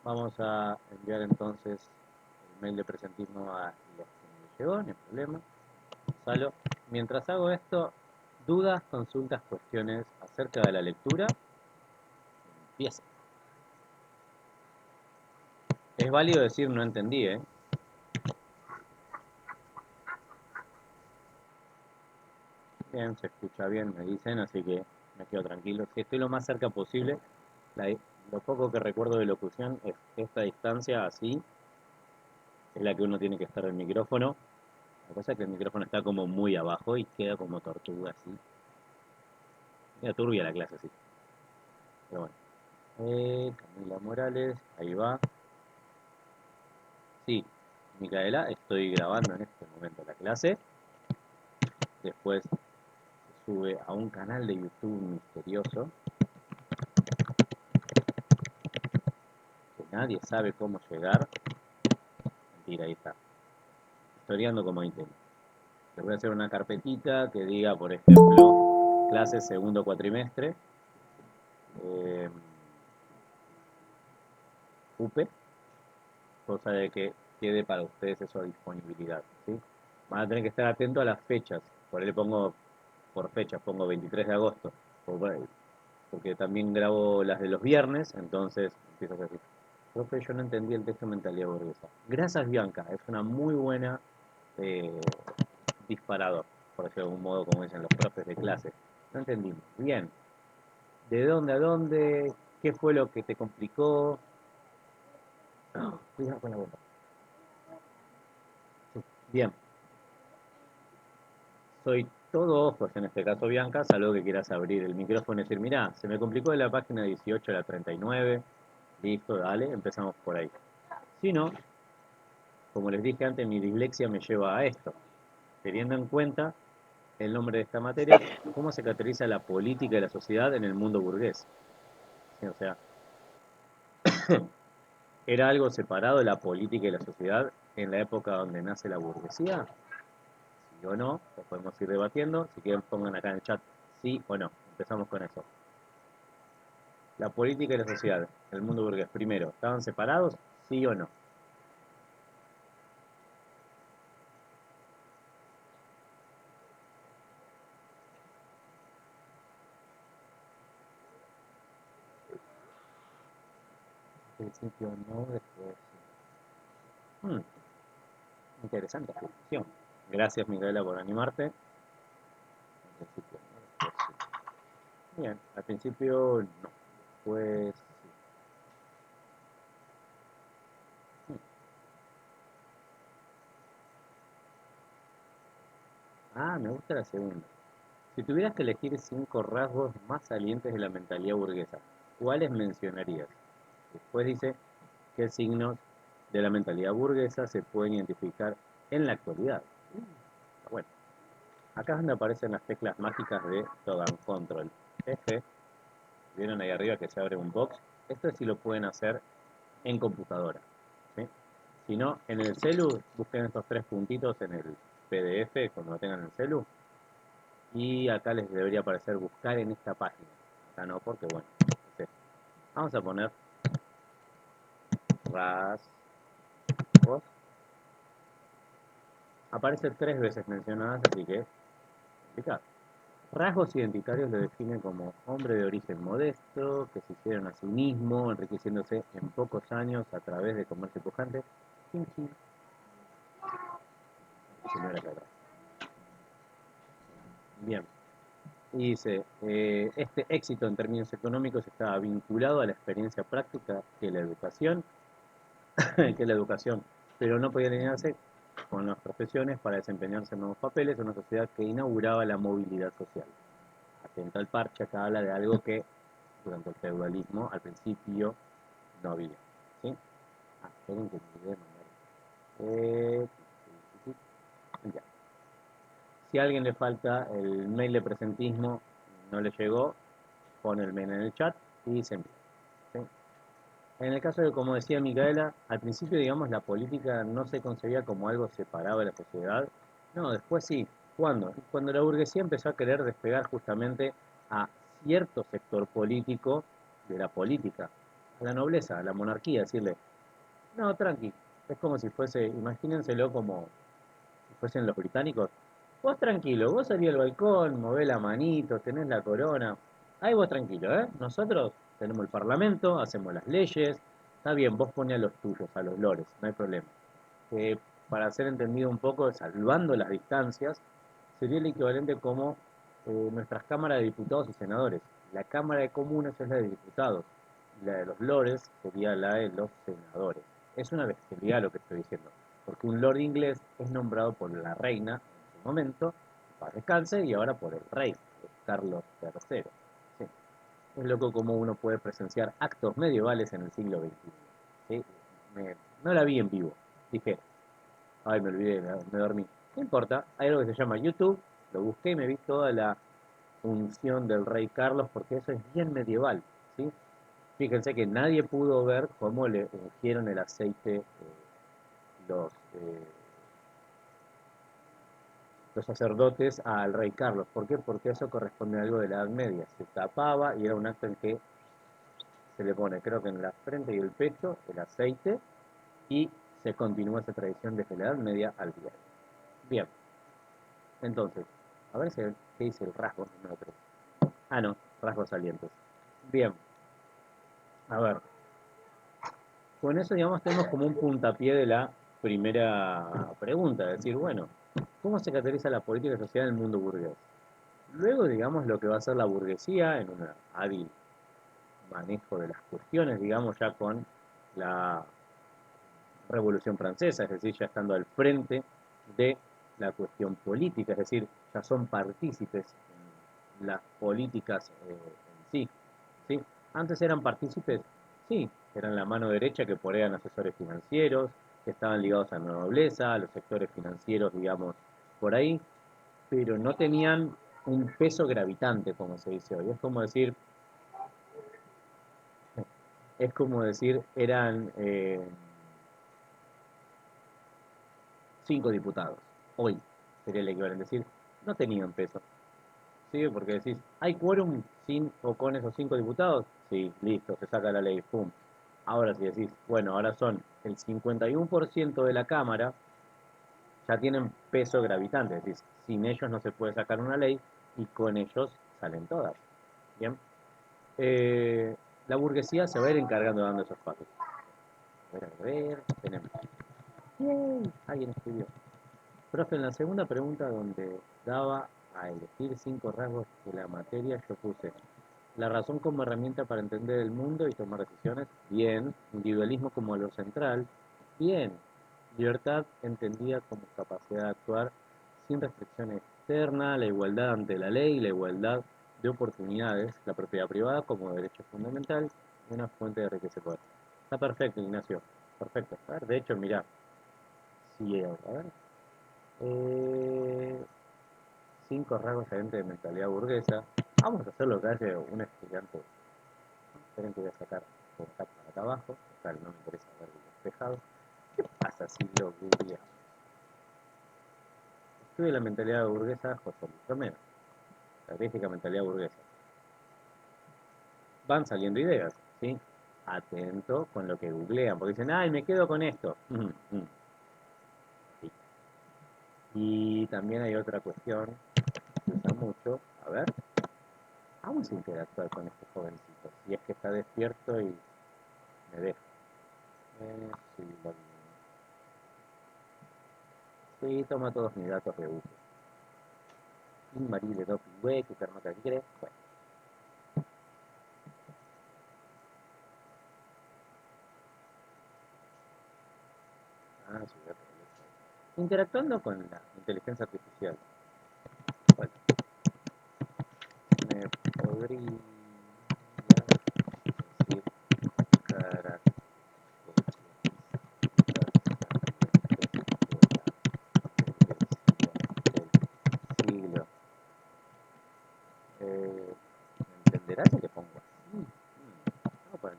Vamos a enviar entonces el mail de presentismo a los que me llegó, no hay problema. Gonzalo. Mientras hago esto, dudas, consultas, cuestiones acerca de la lectura, empieza. Es válido decir no entendí, ¿eh? Bien, se escucha bien, me dicen, así que me quedo tranquilo. Si estoy lo más cerca posible, la- lo poco que recuerdo de locución es esta distancia así, es la que uno tiene que estar del micrófono. La cosa es que el micrófono está como muy abajo y queda como tortuga así. Queda turbia la clase así. Pero bueno. Camila Morales, ahí va. Sí, Micaela, estoy grabando en este momento la clase. Después se sube a un canal de YouTube misterioso que nadie sabe cómo llegar. Mentira, ahí está. Historiando como intento. Les voy a hacer una carpetita que diga, por ejemplo, clase segundo cuatrimestre, eh, UPE, cosa de que quede para ustedes eso a disponibilidad, ¿sí? Van a tener que estar atentos a las fechas. Por ahí le pongo, por fechas, pongo 23 de agosto, porque también grabo las de los viernes, entonces empiezo a decir, profe, yo no entendí el texto de Mentalidad Burguesa. Gracias, Bianca, es una muy buena eh, disparador, por decirlo de algún modo, como dicen los profes de clase. No entendimos. Bien, ¿de dónde a dónde? ¿Qué fue lo que te complicó? Oh, cuidado con la boca. Sí. Bien, soy todo ojos en este caso, Bianca, salvo que quieras abrir el micrófono y decir, mirá, se me complicó de la página 18 a la 39. Listo, dale, empezamos por ahí. Si no, como les dije antes, mi dislexia me lleva a esto, teniendo en cuenta el nombre de esta materia, cómo se caracteriza la política y la sociedad en el mundo burgués. ¿Sí? O sea, ¿era algo separado de la política y la sociedad en la época donde nace la burguesía? Sí o no, lo podemos ir debatiendo. Si quieren pongan acá en el chat sí o no. Empezamos con eso. La política y la sociedad, el mundo burgués, primero, ¿estaban separados? Sí o no. Al principio no, después sí. Interesante afirmación. Gracias, Micaela, por animarte. Al principio no, después sí. Bien, al principio no, después sí. Ah, me gusta la segunda. Si tuvieras que elegir 5 rasgos más salientes de la mentalidad burguesa, ¿cuáles mencionarías? Después dice, ¿qué signos de la mentalidad burguesa se pueden identificar en la actualidad? Bueno, acá es donde aparecen las teclas mágicas de Shodan Control. F, vieron ahí arriba que se abre un box. Esto sí lo pueden hacer en computadora. ¿Sí? Si no, en el celu, busquen estos 3 puntitos en el PDF cuando lo tengan en el celu. Y acá les debería aparecer buscar en esta página. Acá no, porque bueno, es esto. Vamos a poner rasgos. Aparece 3 veces mencionadas, así que complicado. Rasgos identitarios lo definen como hombre de origen modesto, que se hicieron a sí mismo, enriqueciéndose en pocos años a través de comercio pujante. Chin, chin. Señora Clara. Bien. Y dice, este éxito en términos económicos estaba vinculado a la experiencia práctica que la educación, pero no podía alinearse con las profesiones para desempeñarse en nuevos papeles en una sociedad que inauguraba la movilidad social. Atento al parche, acá habla de algo que durante el feudalismo al principio no había. ¿Sí? Ah, esperen que me olvidé de mandar. Ya. Si a alguien le falta el mail de presentismo, no le llegó, pone el mail en el chat y se envía. ¿Sí? En el caso de, como decía Micaela, al principio, digamos, la política no se concebía como algo separado de la sociedad. No, después sí. ¿Cuándo? Cuando la burguesía empezó a querer despegar justamente a cierto sector político de la política. la nobleza, a la monarquía, decirle, no, tranqui, es como si fuese, imagínenselo como si fuesen los británicos, vos tranquilo, vos salí al balcón, movés la manito, tenés la corona, ahí vos tranquilo, ¿eh? Nosotros tenemos el parlamento, hacemos las leyes, está bien, vos poné a los tuyos, a los lores, no hay problema. Para ser entendido un poco, salvando las distancias, sería el equivalente como nuestras cámaras de diputados y senadores. La Cámara de Comunes es la de diputados, y la de los lores sería la de los senadores. Es una bestialidad lo que estoy diciendo, porque un lord inglés es nombrado por la reina en su momento, para descanse, y ahora por el rey, Carlos III. Sí. Es loco como uno puede presenciar actos medievales en el siglo XXI. ¿Sí? No la vi en vivo. Dije, ay, me olvidé, me dormí. No importa, hay algo que se llama YouTube, lo busqué y me vi toda la función del rey Carlos, porque eso es bien medieval, ¿sí? Fíjense que nadie pudo ver cómo le ungieron el aceite los, eh, los sacerdotes al rey Carlos. ¿Por qué? Porque eso corresponde a algo de la Edad Media. Se tapaba y era un acto en que se le pone, creo que en la frente y el pecho, el aceite y se continúa esa tradición desde la Edad Media al día. Bien, entonces, a ver si, qué dice el rasgo número 3. Ah, no, rasgos salientes. Bien, a ver, con eso, digamos, tenemos como un puntapié de la primera pregunta, es decir, bueno, ¿cómo se caracteriza la política social en el mundo burgués? Luego, digamos, lo que va a hacer la burguesía en un hábil manejo de las cuestiones, digamos, ya con la Revolución Francesa, es decir, ya estando al frente de la cuestión política, es decir, ya son partícipes en las políticas en sí, ¿sí? Antes eran partícipes, sí, eran la mano derecha que por ahí eran asesores financieros, que estaban ligados a la nobleza, a los sectores financieros, digamos, por ahí, pero no tenían un peso gravitante, como se dice hoy. Es como decir, eran 5 diputados. Hoy sería el equivalente. Es decir, no tenían peso. ¿Sí? Porque decís, ¿hay quórum sin o con esos 5 diputados? Sí, listo, se saca la ley, pum. Ahora si decís, bueno, ahora son el 51% de la Cámara, ya tienen peso gravitante. Es decir, sin ellos no se puede sacar una ley y con ellos salen todas. Bien. Eh, la burguesía se va a ir encargando de dando esos pasos. A ver, tenemos. Yay, alguien escribió. Profe, en la segunda pregunta donde daba a elegir 5 rasgos de la materia, yo puse la razón como herramienta para entender el mundo y tomar decisiones, bien. Individualismo como lo central, bien. Libertad entendida como capacidad de actuar sin restricción externa, la igualdad ante la ley, la igualdad de oportunidades, la propiedad privada como derecho fundamental y una fuente de riqueza y poder. Está perfecto, Ignacio. Perfecto. A ver, de hecho, mira, si, a ver, eh, 5 rasgos diferentes de mentalidad burguesa. Vamos a hacer lo que hace un estudiante. Esperen que voy a sacar por acá para acá abajo. Total, no me interesa ver el despejado. ¿Qué pasa si lo googleamos? Estudia la mentalidad burguesa José Luis Romero. Característica mentalidad burguesa. Van saliendo ideas, ¿sí? Atento con lo que googlean, porque dicen, ay, me quedo con esto. Sí. Y también hay otra cuestión que se usa mucho. A ver, vamos a interactuar con este jovencito. Si es que está despierto y me deja. Sí, sí, toma todos mis datos de uso. Marie de Doping Way, que Carmata quiere. Bueno, sí, interactuando con la inteligencia artificial. Bueno, me podría decir características del siglo. Eh, ¿Entenderás si le pongo así? Vamos a poner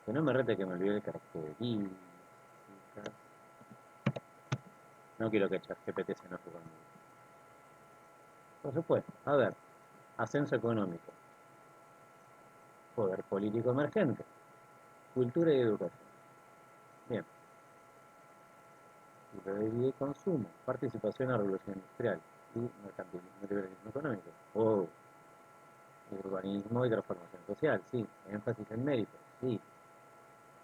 que no me rete que me olvide el características. No quiero que ChatGPT se enoje conmigo. Por supuesto. A ver, ascenso económico, poder político emergente, cultura y educación. Bien, estilo de vida y consumo, participación en la revolución industrial y mercantilismo y liberalismo económico. Oh, urbanismo y transformación social, sí. Énfasis en mérito, sí.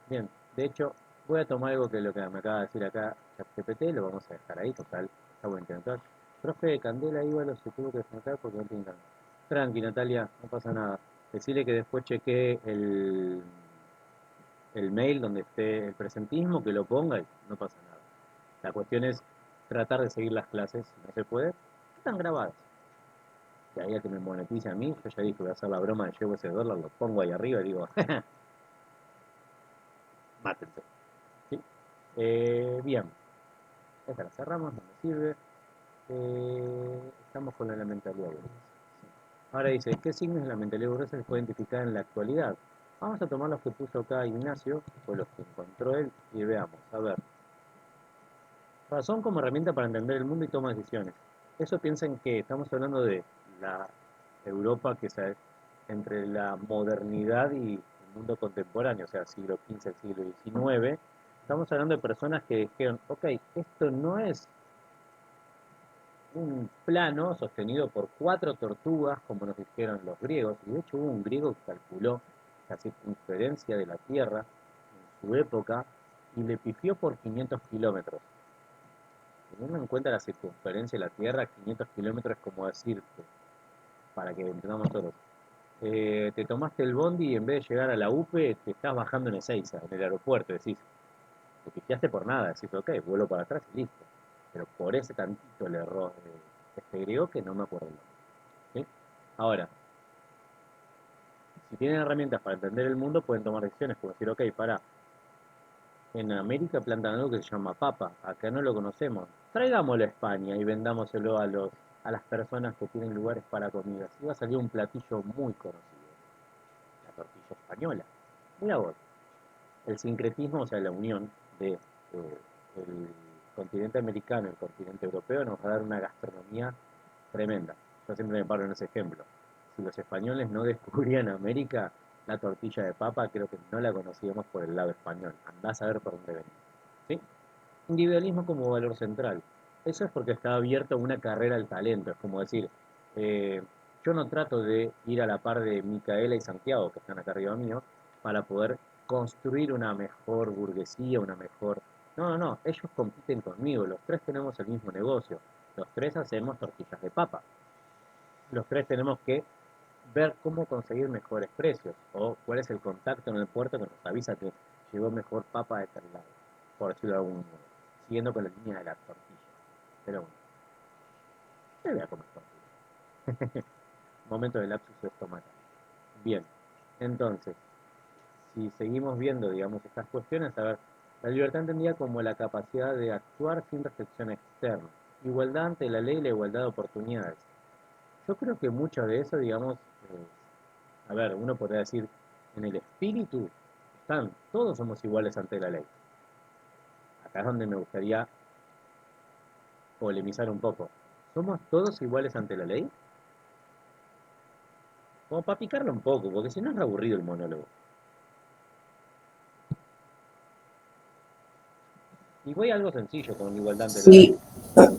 Bien, de hecho, voy a tomar algo que lo que me acaba de decir acá ChatGPT, lo vamos a dejar ahí, total, está buen intentar. Profe, Candela Íbalo se tuvo que desconectar porque no tiene internet. Tranqui, Natalia, no pasa nada. Decirle que después chequee el mail donde esté el presentismo, que lo ponga y no pasa nada. La cuestión es tratar de seguir las clases, si no se puede, están grabadas. Y ahí a que me monetice a mí, yo ya dije, voy a hacer la broma de llevo ese dólar, lo pongo ahí arriba y digo, mátense. ¿Sí? Bien, esta la cerramos, no me sirve. Estamos con la mentalidad burguesa. Sí. Ahora dice, ¿qué signos de la mentalidad burguesa se puede identificar en la actualidad? Vamos a tomar los que puso acá Ignacio, o los que encontró él, y veamos. A ver, razón como herramienta para entender el mundo y toma decisiones. Eso piensa que estamos hablando de la Europa que se entre la modernidad y el mundo contemporáneo, o sea, siglo XV, el siglo XIX. Estamos hablando de personas que dijeron, ok, esto no es un plano sostenido por cuatro tortugas, como nos dijeron los griegos, y de hecho hubo un griego que calculó la circunferencia de la Tierra en su época y le pifió por 500 kilómetros. Teniendo en cuenta la circunferencia de la Tierra, 500 kilómetros es como decirte, para que entendamos todos, te tomaste el bondi y en vez de llegar a la UPE, te estás bajando en Ezeiza, en el aeropuerto, decís, te pifiaste por nada, decís, ok, vuelo para atrás y listo. Pero por ese tantito le erró este griego que no me acuerdo el nombre. ¿Sí? Ahora, si tienen herramientas para entender el mundo, pueden tomar decisiones, como decir, ok, para, en América plantan algo que se llama papa, acá no lo conocemos, traigámoslo a España y vendámoselo a las personas que tienen lugares para comidas. Y va a salir un platillo muy conocido, la tortilla española. Mira vos, el sincretismo, o sea, la unión de el continente americano y el continente europeo nos va a dar una gastronomía tremenda. Yo siempre me paro en ese ejemplo. Si los españoles no descubrían América, la tortilla de papa creo que no la conocíamos por el lado español. Andás a ver por dónde venía. ¿Sí? Individualismo como valor central. Eso es porque está abierto a una carrera al talento. Es como decir, eh, yo no trato de ir a la par de Micaela y Santiago, que están acá arriba mío, para poder construir una mejor burguesía, una mejor... No, no, no, ellos compiten conmigo, los tres tenemos el mismo negocio, los tres hacemos tortillas de papa, los tres tenemos que ver cómo conseguir mejores precios o cuál es el contacto en el puerto que nos avisa que llegó mejor papa de tal lado, por decirlo de algún modo, siguiendo con la línea de la tortilla. Pero bueno, yo voy a comer tortilla. Momento de lapsus estomacal. Bien, entonces, si seguimos viendo, digamos, estas cuestiones, a ver, la libertad entendida como la capacidad de actuar sin restricción externa, igualdad ante la ley y la igualdad de oportunidades. Yo creo que mucho de eso, digamos, a ver, uno podría decir, en el espíritu están, todos somos iguales ante la ley. Acá es donde me gustaría polemizar un poco. ¿Somos todos iguales ante la ley? Como para picarlo un poco, porque si no es aburrido el monólogo. Y voy a algo sencillo con igualdad ante la ley. Sí, ah,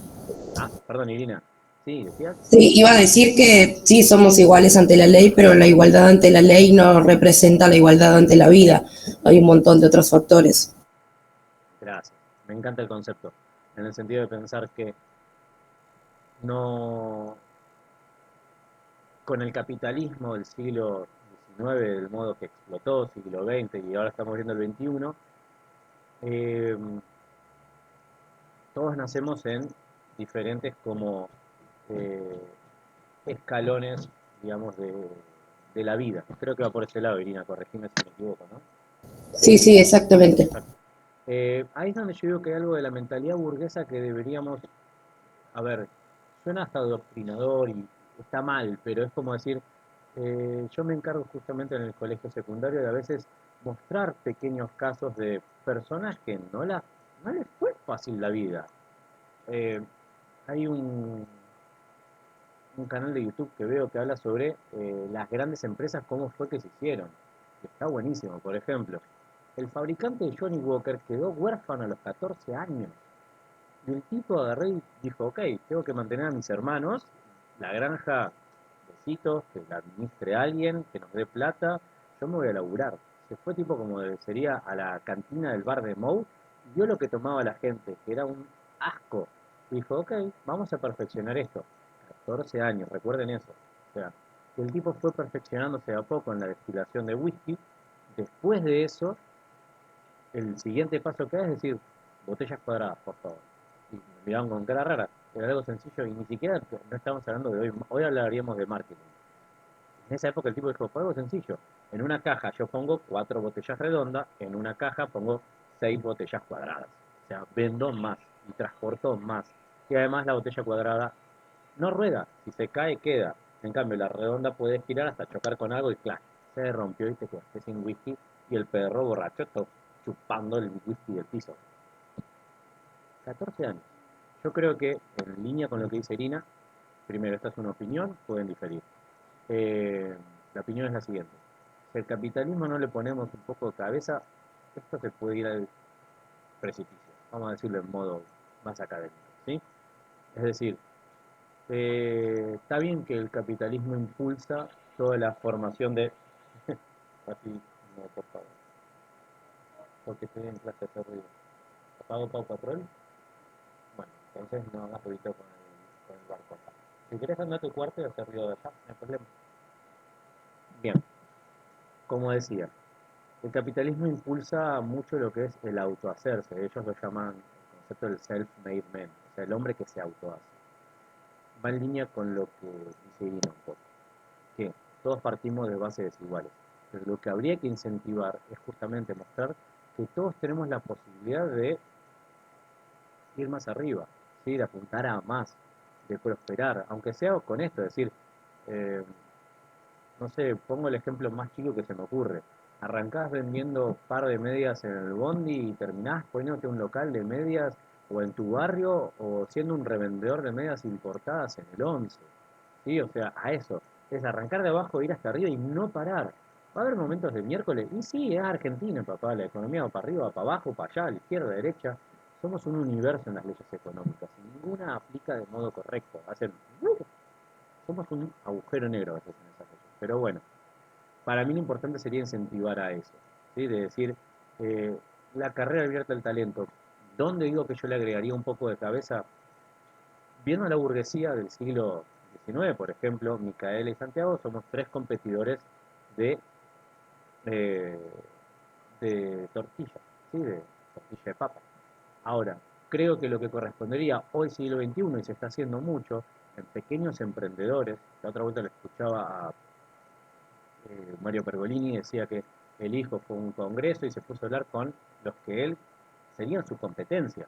Ah, perdón, Irina. Sí, decías. sí, iba a decir que sí somos iguales ante la ley, pero la igualdad ante la ley no representa la igualdad ante la vida. Hay un montón de otros factores. Gracias. Me encanta el concepto. En el sentido de pensar que no, con el capitalismo del siglo XIX, del modo que explotó, siglo XX y ahora estamos viendo el XXI, eh, todos nacemos en diferentes como eh, escalones, digamos, de la vida. Creo que va por ese lado, Irina, corregime si me equivoco, ¿no? Sí, sí, exactamente. Exacto. Ahí es donde yo digo que hay algo de la mentalidad burguesa que deberíamos, a ver, suena hasta adoctrinador y está mal, pero es como decir, yo me encargo justamente en el colegio secundario de a veces mostrar pequeños casos de personas que no les fue fácil la vida. Eh, hay un canal de YouTube que veo que habla sobre las grandes empresas, cómo fue que se hicieron. Está buenísimo. Por ejemplo, el fabricante de Johnny Walker quedó huérfano a los 14 años. Y el tipo agarró y dijo, ok, tengo que mantener a mis hermanos, la granja, besitos, que la administre alguien, que nos dé plata, yo me voy a laburar. Se fue tipo como sería a la cantina del bar de Moe, y vio lo que tomaba la gente, que era un asco. Dijo, ok, vamos a perfeccionar esto. 14 años, recuerden eso. O sea, el tipo fue perfeccionándose a poco en la destilación de whisky. Después de eso, el siguiente paso que hay es decir, botellas cuadradas, por favor. Y me miraban con cara rara. Era algo sencillo y ni siquiera no estamos hablando de hoy. Hoy hablaríamos de marketing. En esa época el tipo dijo, fue algo sencillo. En una caja yo pongo 4 botellas redondas, en una caja pongo 6 botellas cuadradas. O sea, vendo más y transporto más. Y además la botella cuadrada no rueda, si se cae queda. En cambio, la redonda puede girar hasta chocar con algo y claro, se rompió y te quedaste sin whisky y el perro borracho está chupando el whisky del piso. 14 años. Yo creo que en línea con lo que dice Irina, primero, esta es una opinión, pueden diferir. Eh, la opinión es la siguiente. Si al capitalismo no le ponemos un poco de cabeza, esto se puede ir al precipicio. Vamos a decirlo en modo más académico. ¿Sí? Es decir, está bien que el capitalismo impulsa toda la formación de... Así, no, por favor, porque estoy en clase de ruido. ¿Apago Pau Patrol? Bueno, entonces no hagas ruido con el barco acá. Si quieres andar a tu cuarto y hacer ruido de allá, no hay problema. Bien, como decía, el capitalismo impulsa mucho lo que es el autohacerse. Ellos lo llaman el concepto del self-made man, o sea, el hombre que se autohace. Va en línea con lo que dice Irina un poco, que todos partimos de bases desiguales. Pero lo que habría que incentivar es justamente mostrar que todos tenemos la posibilidad de ir más arriba, ¿sí? De apuntar a más, de prosperar, aunque sea con esto, es decir, eh, no sé, pongo el ejemplo más chico que se me ocurre. Arrancás vendiendo par de medias en el bondi y terminás poniéndote un local de medias o en tu barrio o siendo un revendedor de medias importadas en el 11. ¿Sí? O sea, a eso. Es arrancar de abajo, ir hasta arriba y no parar. Va a haber momentos de miércoles. Y sí, es Argentina, papá. La economía va para arriba, va para abajo, para allá, a la izquierda, a la derecha. Somos un universo en las leyes económicas y ninguna aplica de modo correcto. Hacen, somos un agujero negro a veces en esas leyes. Pero bueno, para mí lo importante sería incentivar a eso, ¿sí? De decir, eh, la carrera abierta al talento. ¿Dónde digo que yo le agregaría un poco de cabeza? Viendo la burguesía del siglo XIX, por ejemplo, Micaela y Santiago somos tres competidores de, eh, de tortilla, ¿sí? De tortilla de papa. Ahora, creo que lo que correspondería hoy siglo XXI, y se está haciendo mucho, en pequeños emprendedores, la otra vuelta le escuchaba a Mario Pergolini, decía que el hijo fue a un congreso y se puso a hablar con los que él serían su competencia.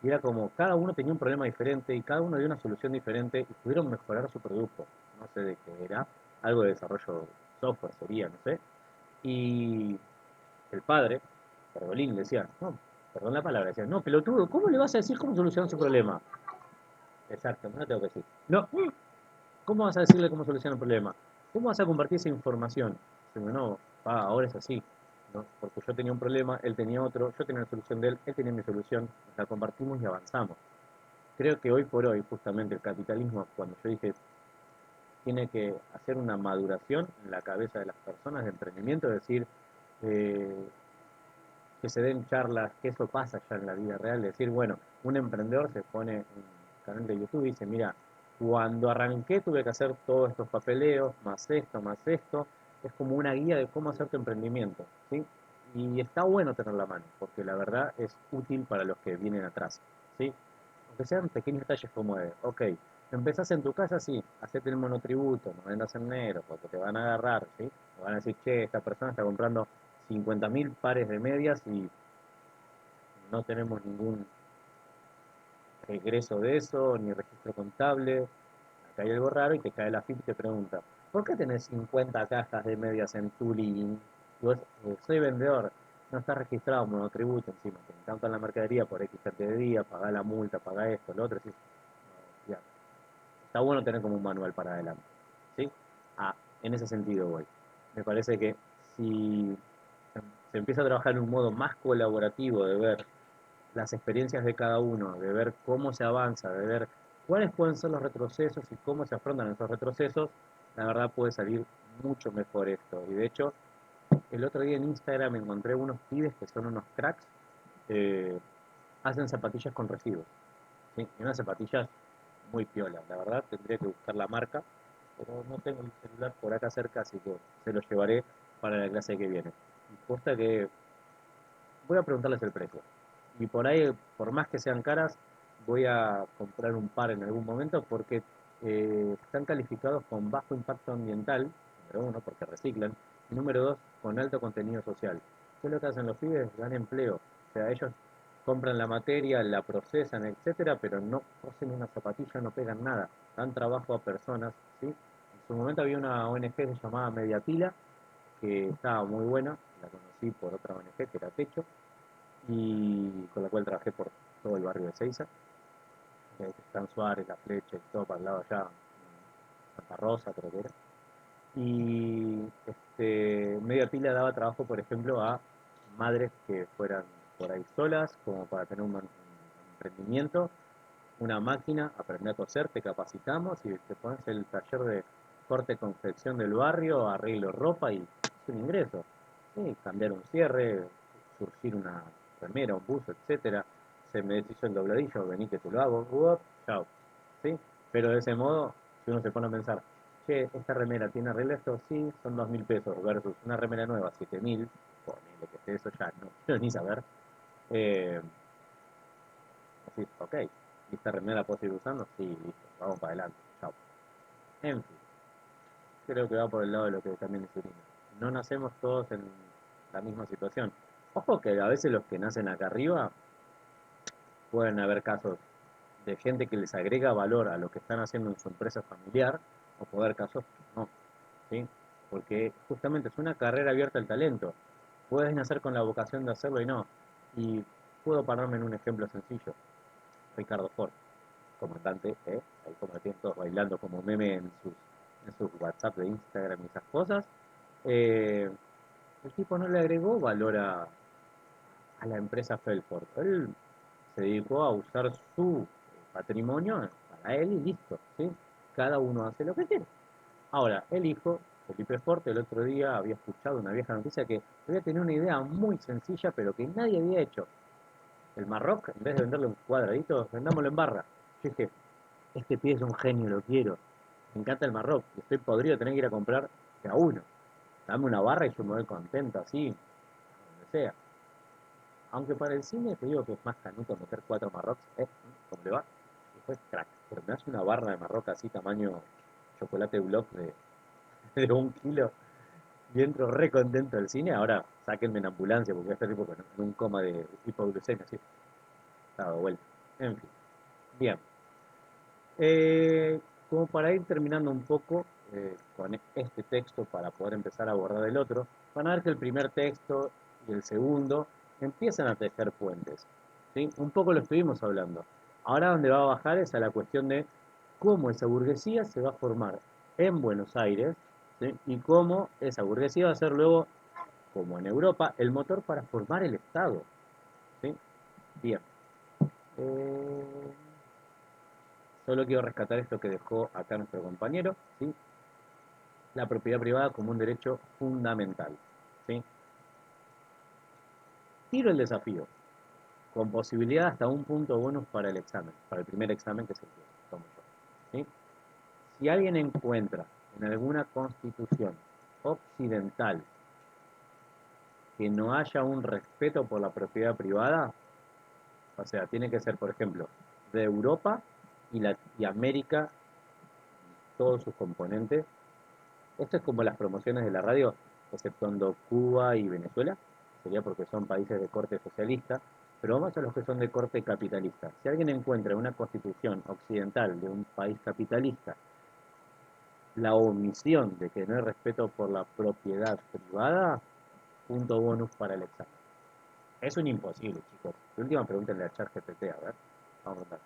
Y era como cada uno tenía un problema diferente y cada uno dio una solución diferente y pudieron mejorar su producto. No sé de qué era, algo de desarrollo software sería, no sé. Y el padre, Pergolini, decía, no, perdón la palabra, decía, no, pelotudo, ¿cómo le vas a decir cómo solucionar su problema? Exacto, no tengo que decir. No, ¿cómo vas a decirle cómo solucionar el problema? ¿Cómo vas a compartir esa información? Diciendo, no, ahora es así, ¿no? Porque yo tenía un problema, él tenía otro, yo tenía la solución de él, él tenía mi solución, la compartimos y avanzamos. Creo que hoy por hoy, justamente el capitalismo, cuando yo dije, tiene que hacer una maduración en la cabeza de las personas de emprendimiento, es decir, eh, que se den charlas, que eso pasa ya en la vida real, decir, bueno, un emprendedor se pone en un canal de YouTube y dice, mira, cuando arranqué tuve que hacer todos estos papeleos, más esto, es como una guía de cómo hacer tu emprendimiento, ¿sí? Y está bueno tenerla a mano, porque la verdad es útil para los que vienen atrás, ¿sí? Aunque sean pequeños detalles como de, ok, empezás en tu casa, sí, hacete el monotributo, no vendas en negro, porque te van a agarrar, ¿sí? Te van a decir, che, esta persona está comprando 50.000 pares de medias y no tenemos ningún regreso de eso, ni registro contable. Acá hay algo raro y te cae la FIP y te pregunta, ¿por qué tenés 50 cajas de medias en tu living? Y vos, soy vendedor, no está registrado monotributo encima, te encantan la mercadería por X cantidad de día, pagá la multa, pagá esto, lo otro, decís, no, ya. está bueno tener como un manual para adelante, ¿sí? Ah, en ese sentido voy. Me parece que si se empieza a trabajar en un modo más colaborativo, de ver las experiencias de cada uno, de ver cómo se avanza, de ver cuáles pueden ser los retrocesos y cómo se afrontan esos retrocesos, la verdad puede salir mucho mejor esto. Y de hecho, el otro día en Instagram encontré unos pibes que son unos cracks, eh, hacen zapatillas con residuos, ¿sí? Y unas zapatillas muy piolas, la verdad tendría que buscar la marca, pero no tengo el celular por acá cerca, así que se lo llevaré para la clase que viene. Y posta que voy a preguntarles el precio. Y por ahí, por más que sean caras, voy a comprar un par en algún momento porque están calificados con bajo impacto ambiental, número uno, porque reciclan, y número dos, con alto contenido social. ¿Qué es lo que hacen los pibes? Dan empleo. O sea, ellos compran la materia, la procesan, etcétera, pero no cosen una zapatilla, no pegan nada. Dan trabajo a personas, ¿sí? En su momento había una ONG que se llamaba Mediapila, que estaba muy buena, la conocí por otra ONG que era Techo, y con la cual trabajé por todo el barrio de Seiza, San Suárez, La Flecha y todo para el lado allá, Santa Rosa creo que era. Y Media Pila daba trabajo, por ejemplo, a madres que fueran por ahí solas, como para tener un emprendimiento, una máquina, aprender a coser, te capacitamos y te pones el taller de corte y confección del barrio, arreglo ropa y es un ingreso. Sí, cambiar un cierre, surgir una remera, un buzo, etcétera. Se me deshizo el dobladillo, vení que te lo hago, uop, chao. ¿Sí? Pero de ese modo, si uno se pone a pensar, che, esta remera tiene arreglo esto, sí, son 2.000 pesos, versus una remera nueva, 7.000, ponele que esté eso ya, no quiero ni saber. Eh, Así, ok, ¿y esta remera la puedo seguir usando? Sí, listo, vamos para adelante, chao. En fin, creo que va por el lado de lo que también dice Irina. No nacemos todos en la misma situación. Ojo que a veces los que nacen acá arriba pueden haber casos de gente que les agrega valor a lo que están haciendo en su empresa familiar, o puede haber casos que no, ¿sí? Porque justamente es una carrera abierta al talento. Puedes nacer con la vocación de hacerlo y no. Y puedo pararme en un ejemplo sencillo. Ricardo Ford, comandante, ahí como lo tienen todos bailando como meme en sus WhatsApp de Instagram y esas cosas. Eh, el tipo no le agregó valor a la empresa Felford. Él se dedicó a usar su patrimonio para él y listo, ¿sí? Cada uno hace lo que quiere. Ahora, el hijo, Felipe Ford, el otro día había escuchado una vieja noticia que había tenido una idea muy sencilla, pero que nadie había hecho. El Marroc, en vez de venderle un cuadradito, vendámoslo en barra. Yo dije, este pie es un genio, lo quiero. Me encanta el Marroc. Y estoy podrido de tener que ir a comprar de a uno. Dame una barra y yo me voy contento así, donde sea. Aunque para el cine te digo que es más canuto meter 4 Marrocs, ¿cómo le va? Después crack. Pero me hace una barra de Marroc así tamaño chocolate block de 1 kilo y entro re contento del cine. Ahora sáquenme en ambulancia porque voy a estar tipo en un coma de hipoglucemia, así. Estaba de vuelta. En fin. Bien. Como para ir terminando un poco con este texto para poder empezar a abordar el otro, van a ver que el primer texto y el segundo empiezan a tejer puentes, ¿sí? Un poco lo estuvimos hablando. Ahora donde va a bajar es a la cuestión de cómo esa burguesía se va a formar en Buenos Aires, ¿sí? Y cómo esa burguesía va a ser luego, como en Europa, el motor para formar el Estado, ¿sí? Bien. Eh, Solo quiero rescatar esto que dejó acá nuestro compañero, ¿sí? La propiedad privada como un derecho fundamental, ¿sí? Tiro el desafío, con posibilidad hasta un punto bonus para el examen, para el primer examen que se tomo yo, ¿sí? Si alguien encuentra en alguna constitución occidental que no haya un respeto por la propiedad privada, o sea, tiene que ser, por ejemplo, de Europa y América, todos sus componentes. Esto es como las promociones de la radio, exceptuando Cuba y Venezuela, sería porque son países de corte socialista, pero vamos a los que son de corte capitalista. Si alguien encuentra en una constitución occidental de un país capitalista la omisión de que no hay respeto por la propiedad privada, punto bonus para el examen. Es un imposible, chicos. La última pregunta en la chat GPT, a ver. Vamos a ver.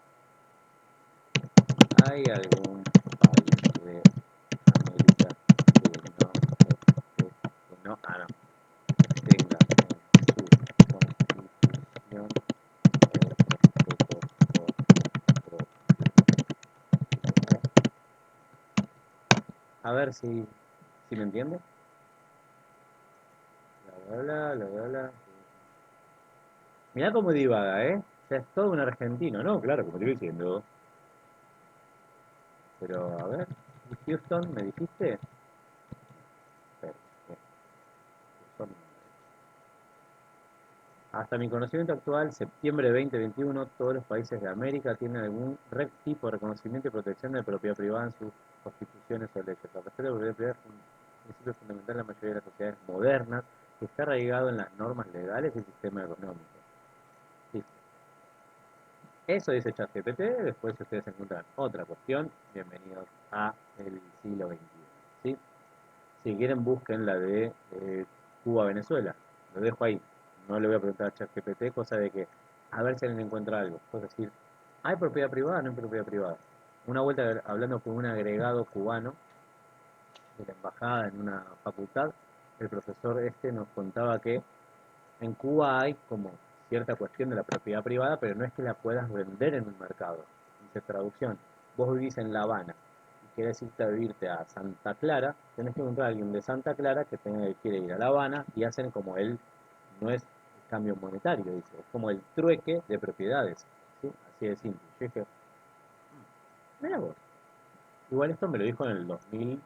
¿Hay algún de América que no, tenga en su constitución el respeto por otro. A ver si me entiende. Bla. Mirá cómo divaga, ¿eh? O sea, es todo un argentino, ¿no? Claro, como te estoy diciendo. Pero, a ver, Houston, ¿me dijiste? Perfecto. Hasta mi conocimiento actual, septiembre de 2021, todos los países de América tienen algún tipo de reconocimiento y protección de propiedad privada en sus constituciones o leyes. La respeto de la propiedad privada es un principio fundamental en la mayoría de las sociedades modernas que está arraigado en las normas legales y el sistema económico. Listo. Eso dice ChatGPT, después si ustedes encuentran otra cuestión, bienvenidos a el siglo XXI. ¿Sí? Si quieren busquen la de Cuba-Venezuela, lo dejo ahí. No le voy a preguntar a ChatGPT, cosa de que a ver si alguien encuentra algo. Es decir, ¿hay propiedad privada o no hay propiedad privada? Una vuelta hablando con un agregado cubano de la embajada en una facultad, el profesor nos contaba que en Cuba hay como cierta cuestión de la propiedad privada, pero no es que la puedas vender en un mercado. Dice traducción, vos vivís en La Habana y querés irte a vivirte a Santa Clara, tenés que encontrar a alguien de Santa Clara que quiere ir a La Habana y hacen como él, no es cambio monetario, dice, es como el trueque de propiedades. ¿Sí? Así de simple. Yo dije, mira vos, igual esto me lo dijo en el 2006,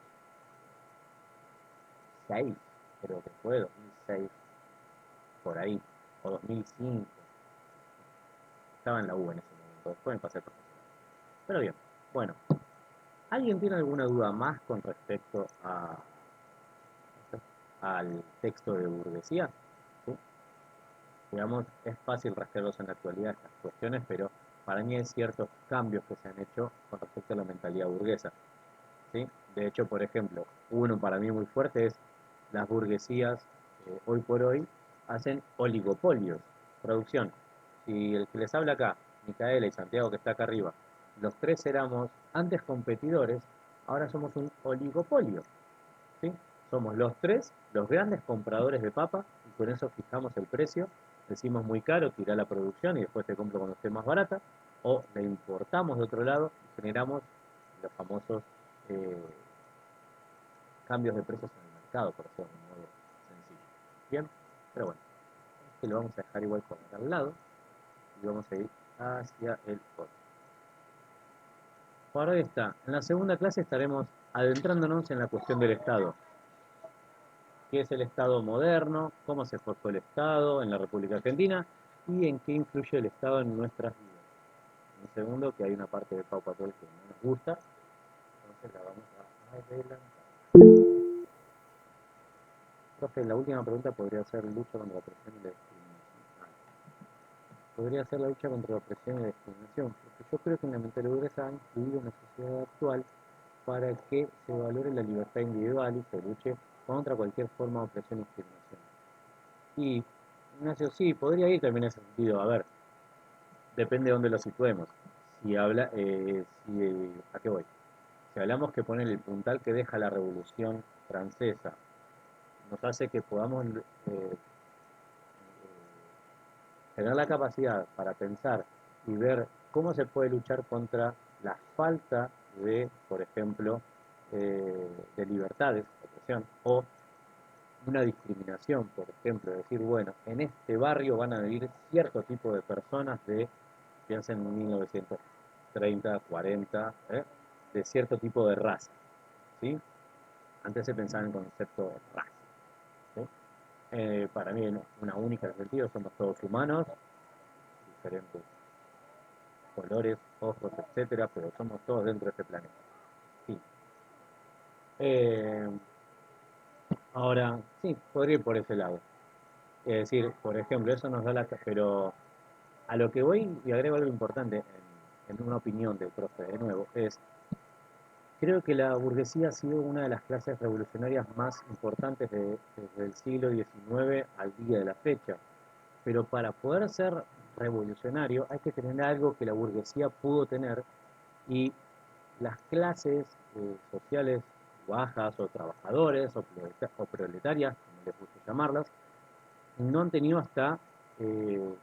creo que fue 2006, por ahí, o 2005. Estaba en la U en ese momento, después me pasé a profesor. Pero bien, bueno, ¿alguien tiene alguna duda más con respecto al texto de burguesía? ¿Sí? Digamos, es fácil rastrearlos en la actualidad estas cuestiones, pero para mí hay ciertos cambios que se han hecho con respecto a la mentalidad burguesa. ¿Sí? De hecho, por ejemplo, uno para mí muy fuerte es las burguesías hoy por hoy hacen oligopolios. Traducción, si el que les habla acá, Micaela y Santiago que está acá arriba, los tres éramos antes competidores, ahora somos un oligopolio. ¿Sí? Somos los tres los grandes compradores de papa y con eso fijamos el precio, decimos muy caro, tirá la producción y después te compro cuando esté más barata, o la importamos de otro lado y generamos los famosos eh, cambios de precios en el mercado, por decirlo de un modo sencillo. Bien, pero bueno, este lo vamos a dejar igual por acá al lado y vamos a ir hacia el otro. Por ahí está. En la segunda clase estaremos adentrándonos en la cuestión del Estado. ¿Qué es el Estado moderno? ¿Cómo se forjó el Estado en la República Argentina? ¿Y en qué influye el Estado en nuestras vidas? Un segundo, que hay una parte de Pau Patrol que no nos gusta, entonces la vamos a adelantar. Profe, la última pregunta podría ser lucha contra la opresión y la discriminación. Podría ser la lucha contra la opresión y la discriminación, porque yo creo que la mentalidad burguesa ha influido en la sociedad actual para que se valore la libertad individual y se luche contra cualquier forma de opresión y discriminación. Y, Ignacio, sí, podría ir también en ese sentido. A ver, depende de dónde lo situemos. Si habla, ¿a qué voy? Si hablamos que ponen el puntal que deja la Revolución Francesa, nos hace que podamos tener la capacidad para pensar y ver cómo se puede luchar contra la falta de, por ejemplo, de libertades, opresión, o una discriminación, por ejemplo, decir, bueno, en este barrio van a vivir cierto tipo de personas de, piensen en 1930, 40, de cierto tipo de raza, ¿sí? Antes se pensaba en el concepto de raza, ¿sí? Para mí, en una única sentido, somos todos humanos, diferentes colores, ojos, etcétera, pero somos todos dentro de este planeta. Sí. Eh, Ahora, sí, podría ir por ese lado. Es decir, por ejemplo, eso nos da la... Pero a lo que voy, y agrego algo importante en una opinión del profe, de nuevo, es, creo que la burguesía ha sido una de las clases revolucionarias más importantes desde el siglo XIX al día de la fecha. Pero para poder ser revolucionario hay que tener algo que la burguesía pudo tener y las clases sociales bajas o trabajadores o proletarias, como les gusta llamarlas, no han tenido hasta eh,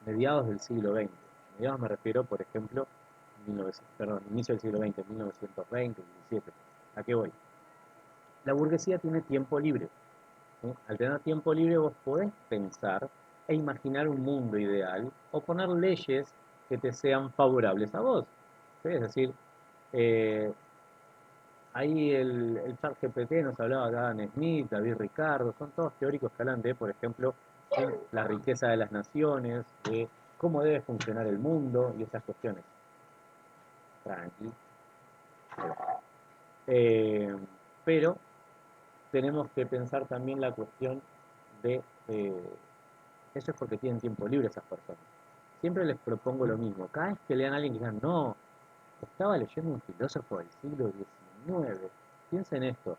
mediados del siglo XX. Mediados me refiero, por ejemplo, inicio del siglo XX, 1920, 17. ¿A qué voy? La burguesía tiene tiempo libre. ¿Sí? Al tener tiempo libre vos podés pensar e imaginar un mundo ideal o poner leyes que te sean favorables a vos. ¿Sí? Es decir, eh, ahí el chat GPT nos hablaba de Adam Smith, David Ricardo, son todos teóricos que hablan de, por ejemplo, ¿sí? La riqueza de las naciones, de cómo debe funcionar el mundo y esas cuestiones. Tranqui. Eh, pero tenemos que pensar también la cuestión de, eso es porque tienen tiempo libre esas personas. Siempre les propongo lo mismo. Cada vez que lean a alguien que digan, no, estaba leyendo un filósofo del siglo XIX. Piensen esto,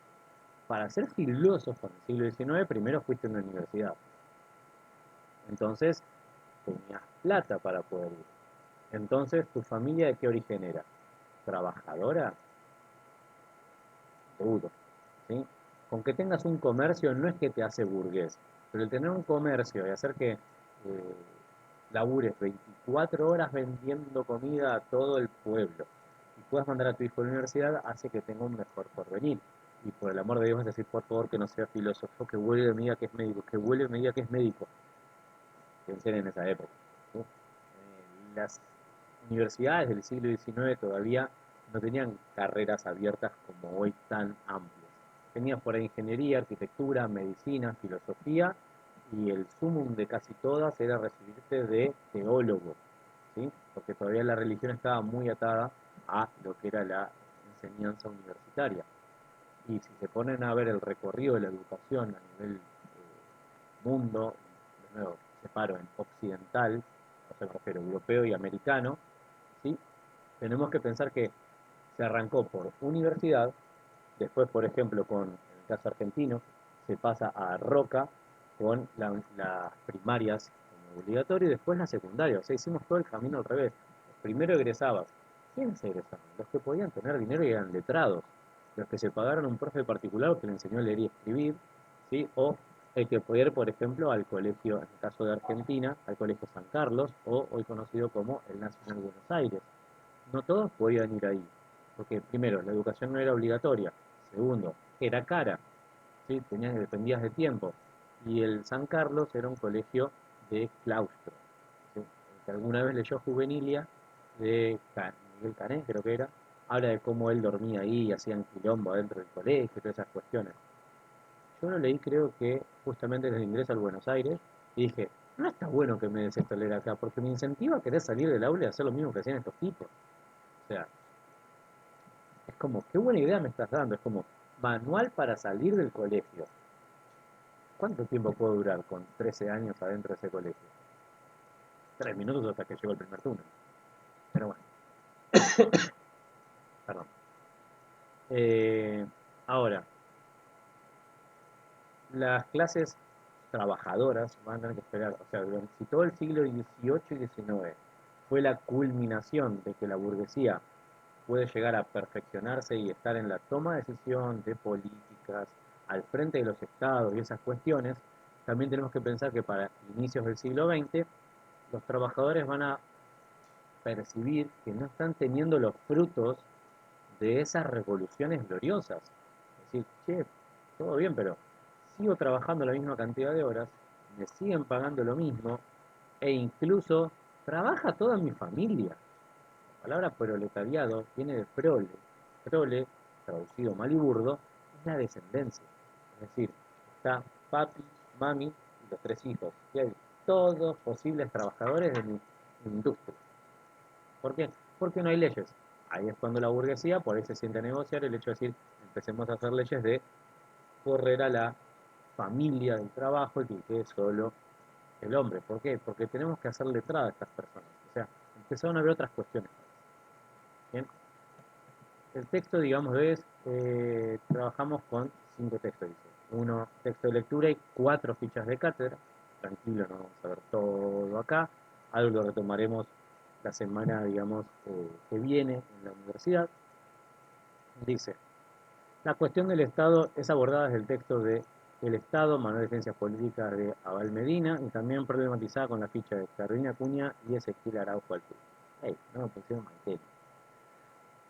para ser filósofo en el siglo XIX, primero fuiste a una universidad. Entonces, tenías plata para poder ir. Entonces, ¿tu familia de qué origen era? ¿Trabajadora? Seguro. ¿Sí? Con que tengas un comercio no es que te hace burgués, pero el tener un comercio y hacer que labures 24 horas vendiendo comida a todo el pueblo y puedas mandar a tu hijo a la universidad hace que tenga un mejor porvenir. Y por el amor de Dios, es decir, por favor, que no sea filósofo, que vuelva y me diga que es médico, que vuelva y me diga que es médico. Pensé en esa época. ¿Sí? Las universidades del siglo XIX todavía no tenían carreras abiertas como hoy tan amplias. Tenías por ahí ingeniería, arquitectura, medicina, filosofía y el sumum de casi todas era recibirte de teólogo, ¿sí? Porque todavía la religión estaba muy atada a lo que era la enseñanza universitaria. Y si se ponen a ver el recorrido de la educación a nivel mundo, de nuevo, separo en occidental, o sea, me refiero europeo y americano, ¿sí? Tenemos que pensar que se arrancó por universidad, después, por ejemplo, con en el caso argentino, se pasa a Roca con las primarias como obligatorio y después la secundaria. O sea, hicimos todo el camino al revés. Primero egresabas. ¿Quiénes egresaban? Los que podían tener dinero y eran letrados. Los que se pagaron a un profe particular que le enseñó a leer y escribir, ¿sí? O el que podía ir, por ejemplo, al colegio, en el caso de Argentina, al colegio San Carlos, o hoy conocido como el Nacional Buenos Aires. No todos podían ir ahí, porque primero, la educación no era obligatoria, segundo, era cara, ¿sí? Dependías de tiempo, y el San Carlos era un colegio de claustro. ¿Sí? El que alguna vez leyó Juvenilia, de Miguel Cané, creo que era, habla de cómo él dormía ahí y hacían quilombo dentro del colegio y todas esas cuestiones. Yo lo leí creo que justamente desde el ingreso al Buenos Aires y dije, no está bueno que me des esto leer acá, porque me incentiva a querer salir del aula y hacer lo mismo que hacían estos tipos. O sea, es como, qué buena idea me estás dando. Es como, manual para salir del colegio. ¿Cuánto tiempo puedo durar con 13 años adentro de ese colegio? 3 minutos hasta que llegó el primer túnel. Pero bueno, perdón. Eh, ahora, las clases trabajadoras van a tener que esperar. O sea, si todo el siglo XVIII y XIX fue la culminación de que la burguesía puede llegar a perfeccionarse y estar en la toma de decisión de políticas, al frente de los estados y esas cuestiones, también tenemos que pensar que para inicios del siglo XX los trabajadores van a percibir que no están teniendo los frutos de esas revoluciones gloriosas. Es decir, che, todo bien, pero sigo trabajando la misma cantidad de horas, me siguen pagando lo mismo e incluso trabaja toda mi familia. La palabra proletariado viene de prole. Prole, traducido mal y burdo, es la descendencia. Es decir, está papi, mami y los 3 hijos. Y hay todos posibles trabajadores de mi industria. ¿Por qué? Porque no hay leyes. Ahí es cuando la burguesía por ahí se siente a negociar el hecho de decir, empecemos a hacer leyes de correr a la familia del trabajo y que quede solo el hombre. ¿Por qué? Porque tenemos que hacer letrada a estas personas. O sea, empezaron a ver otras cuestiones. ¿Bien? El texto, digamos, es, trabajamos con 5 textos, dice. Uno, texto de lectura y 4 fichas de cátedra. Tranquilo, no vamos a ver todo acá. Algo lo retomaremos la semana, digamos, que viene en la universidad. Dice, la cuestión del Estado es abordada desde el texto de El Estado, Manual de Ciencias Políticas de Abel Medina, y también problematizada con la ficha de Carolina Acuña y Ezequiel Araujo Altuve. Ey, no me pusieron mantel.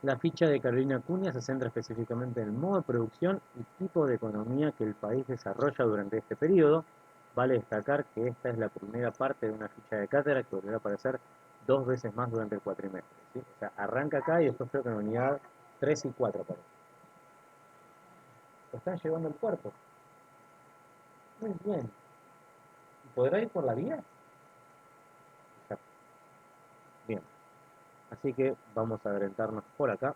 La ficha de Carolina Acuña se centra específicamente en el modo de producción y tipo de economía que el país desarrolla durante este periodo. Vale destacar que esta es la primera parte de una ficha de cátedra que volverá a aparecer 2 veces más durante el cuatrimestre, ¿sí? O sea, arranca acá y después creo que en unidad 3 y 4 aparece. Lo están llevando al puerto. Muy bien. ¿Podrá ir por la vía? Exacto. Bien. Así que vamos a adelantarnos por acá.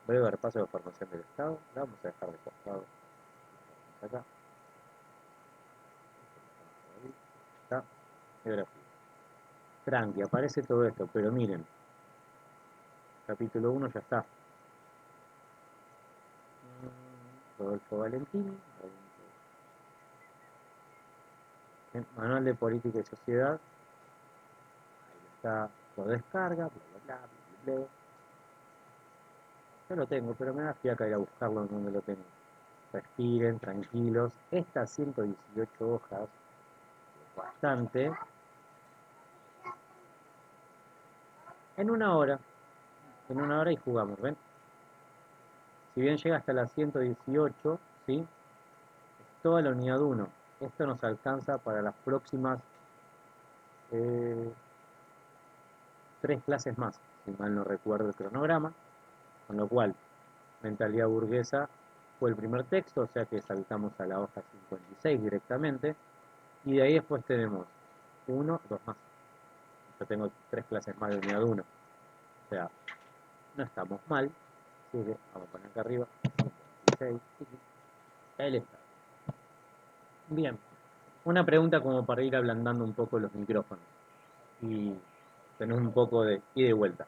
Breve repaso de formación del Estado. La vamos a dejar de costado. Acá. Ahí está. Geografía. Tranqui, aparece todo esto, pero miren. Capítulo 1 ya está. Rodolfo Valentín. Manual de Política y Sociedad. Ahí está. Lo descarga. Bla, bla, bla, bla, bla. Yo lo tengo, pero me da fiaca ir a buscarlo en donde lo tengo. Respiren, tranquilos. Estas 118 hojas, bastante, en una hora y jugamos, ¿ven? Si bien llega hasta las 118, ¿sí? Es toda la unidad 1. Esto nos alcanza para las próximas eh, 3 clases más, si mal no recuerdo el cronograma, con lo cual, mentalidad burguesa fue el primer texto, o sea que saltamos a la hoja 56 directamente, y de ahí después tenemos dos más. Yo tengo 3 clases más de unidad 1. O sea, no estamos mal. Así que vamos a poner acá arriba. 56. Ahí está. Bien. Una pregunta como para ir ablandando un poco los micrófonos. Y tener un poco de ida y vuelta.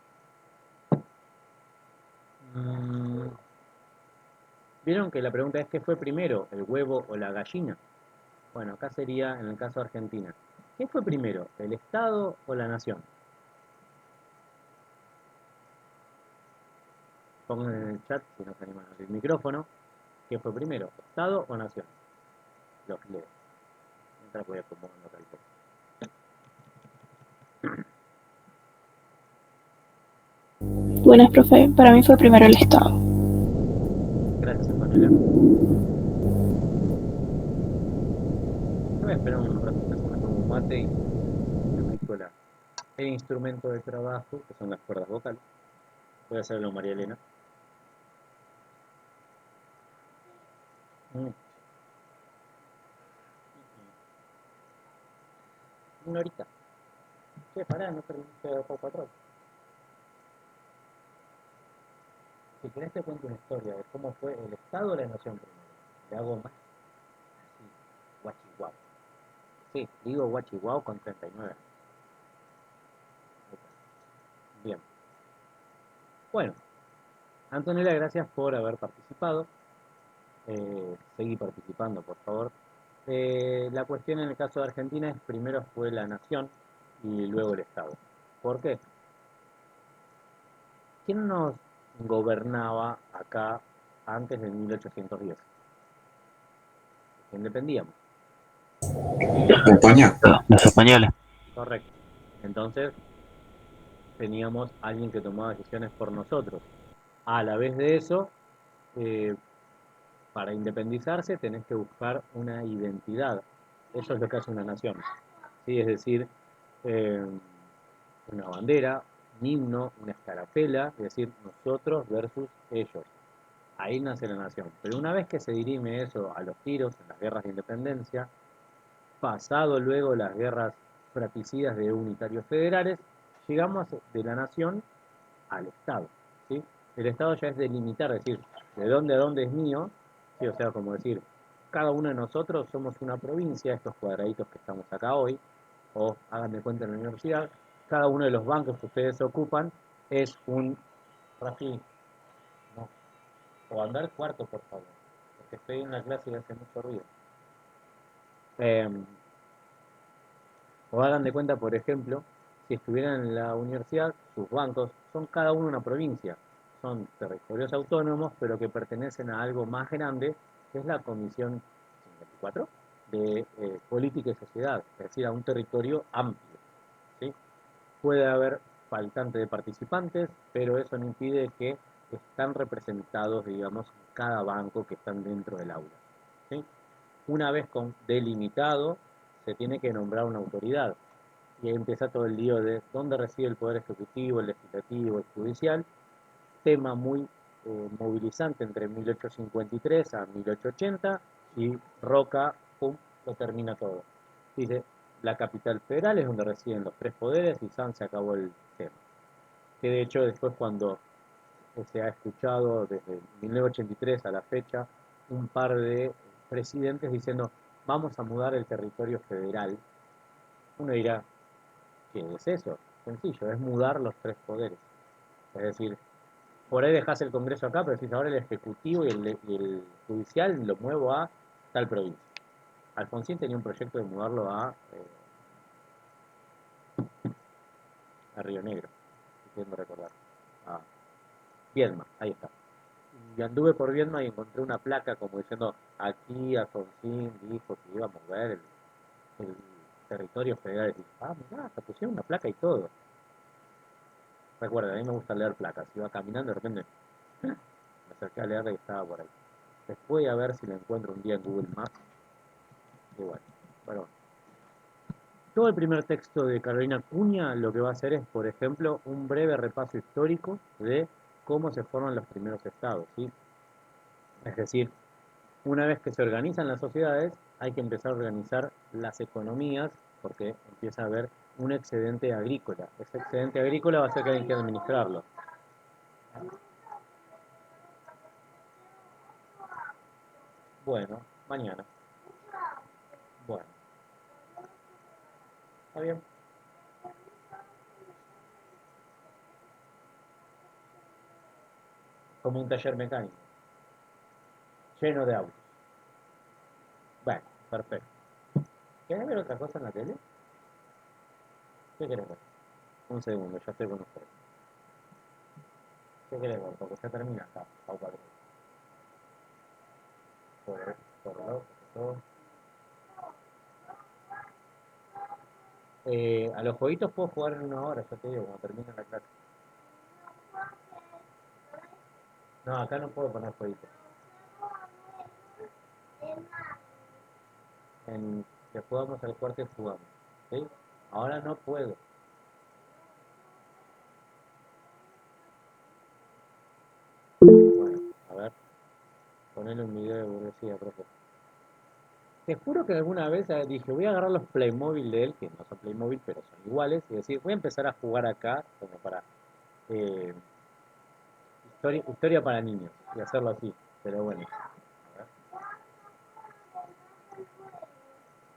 ¿Vieron que la pregunta es qué fue primero, el huevo o la gallina? Bueno, acá sería en el caso de Argentina. ¿Qué fue primero, el Estado o la nación? Pongan en el chat, si no se animan a abrir el micrófono, ¿qué fue primero, Estado o nación? Los leo. Mientras voy acomodando acá el texto. Buenas, profe. Para mí fue primero el Estado. Gracias, Manuela. Voy a esperar un rato que se me tome un mate y me aplico el instrumento de trabajo, que son las cuerdas vocales. Voy a hacerlo María Elena. Una horita. Che, pará, no terminaste de poco atrás. Si querés te cuento una historia de cómo fue el Estado o la Nación primero. Le hago más así, guachihuao. Sí, digo guachihuao con 39. Bien. Bueno, Antonella, gracias por haber participado. Seguí participando, por favor. La cuestión en el caso de Argentina es primero fue la nación y luego el Estado. ¿Por qué? ¿Quién nos gobernaba acá antes de 1810? ¿Quién dependíamos? España. Los españoles. Correcto. Entonces teníamos alguien que tomaba decisiones por nosotros. A la vez de eso, eh, para independizarse tenés que buscar una identidad. Eso es lo que hace una nación. ¿Sí? Es decir, eh, una bandera, un himno, una escarapela, es decir, nosotros versus ellos. Ahí nace la nación. Pero una vez que se dirime eso a los tiros, en las guerras de independencia, pasado luego las guerras fratricidas de unitarios federales, llegamos de la nación al Estado. ¿Sí? El Estado ya es delimitar, es decir, de dónde a dónde es mío, ¿sí? O sea, como decir, cada uno de nosotros somos una provincia, estos cuadraditos que estamos acá hoy, o hagan de cuenta en la universidad, cada uno de los bancos que ustedes ocupan es un... Rafi, no, o andar cuarto, por favor, porque estoy en la clase y hace mucho ruido. O hagan de cuenta, por ejemplo, si estuvieran en la universidad, sus bancos son cada uno una provincia. son territorios autónomos, pero que pertenecen a algo más grande, que es la Comisión 54 de Política y Sociedad, es decir, a un territorio amplio, ¿sí? Puede haber faltante de participantes, pero eso no impide que están representados, digamos, cada banco que están dentro del aula, ¿sí? Una vez delimitado, se tiene que nombrar una autoridad. Y ahí empieza todo el lío de dónde reside el Poder Ejecutivo, el Legislativo, el Judicial, tema muy movilizante entre 1853 a 1880, y Roca, pum, lo termina todo. Dice, la capital federal es donde residen los tres poderes y San se acabó el tema. Que de hecho después cuando se ha escuchado desde 1983 a la fecha un par de presidentes diciendo vamos a mudar el territorio federal, uno dirá, ¿qué es eso? Sencillo, es mudar los tres poderes. Es decir, por ahí dejas el Congreso acá, pero decís ahora el Ejecutivo y el Judicial lo muevo a tal provincia. Alfonsín tenía un proyecto de mudarlo a Río Negro, si quiero recordar. A Viedma, ahí está. Y anduve por Viedma y encontré una placa como diciendo, aquí Alfonsín dijo que iba a mover el territorio federal. Y dije, ah, mirá, hasta pusieron una placa y todo. Recuerda, a mí me gusta leer placas. Iba caminando, de repente me acerqué a leerla y estaba por ahí. Después voy a ver si la encuentro un día en Google Maps. Igual. Bueno, todo el primer texto de Carolina Cuña lo que va a hacer es, por ejemplo, un breve repaso histórico de cómo se forman los primeros estados, ¿sí? Es decir, una vez que se organizan las sociedades, hay que empezar a organizar las economías porque empieza a haber un excedente agrícola. Ese excedente agrícola va a ser que hay que administrarlo. Bueno, mañana. Bueno, está bien. Como un taller mecánico, lleno de autos. Bueno, perfecto. ¿Querés ver otra cosa en la tele? ¿Qué querés ver? Un segundo, ya estoy con ustedes. ¿Qué querés ver? Porque ya termina acá. Pau Patrol. Por reloj, todo. A los jueguitos puedo jugar en una hora, ya te digo, cuando termine la clase. No, acá no puedo poner jueguitos. En que jugamos al cuarto y jugamos. ¿Sí? Ahora no puedo. Bueno, a ver, ponele un video de burguesía, profe. Te juro que alguna vez dije, voy a agarrar los Playmobil de él, que no son Playmobil, pero son iguales, y decir, voy a empezar a jugar acá, como para eh, historia para niños, y hacerlo así. Pero bueno, a ver.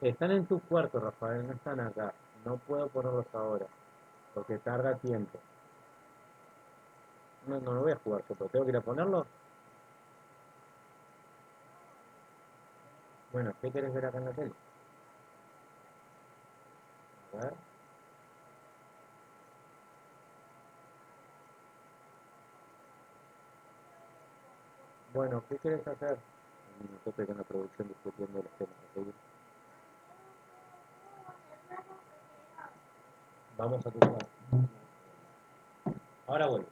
Están en tu cuarto, Rafael, no están acá. No puedo ponerlos ahora, porque tarda tiempo. No, no lo voy a jugar yo, pero tengo que ir a ponerlo. Bueno, ¿qué querés ver acá en la tele? A ver. Bueno, ¿qué querés hacer? Un tope con la producción discutiendo los temas. ¿Ok? Vamos a tu cuarto. Ahora vuelvo.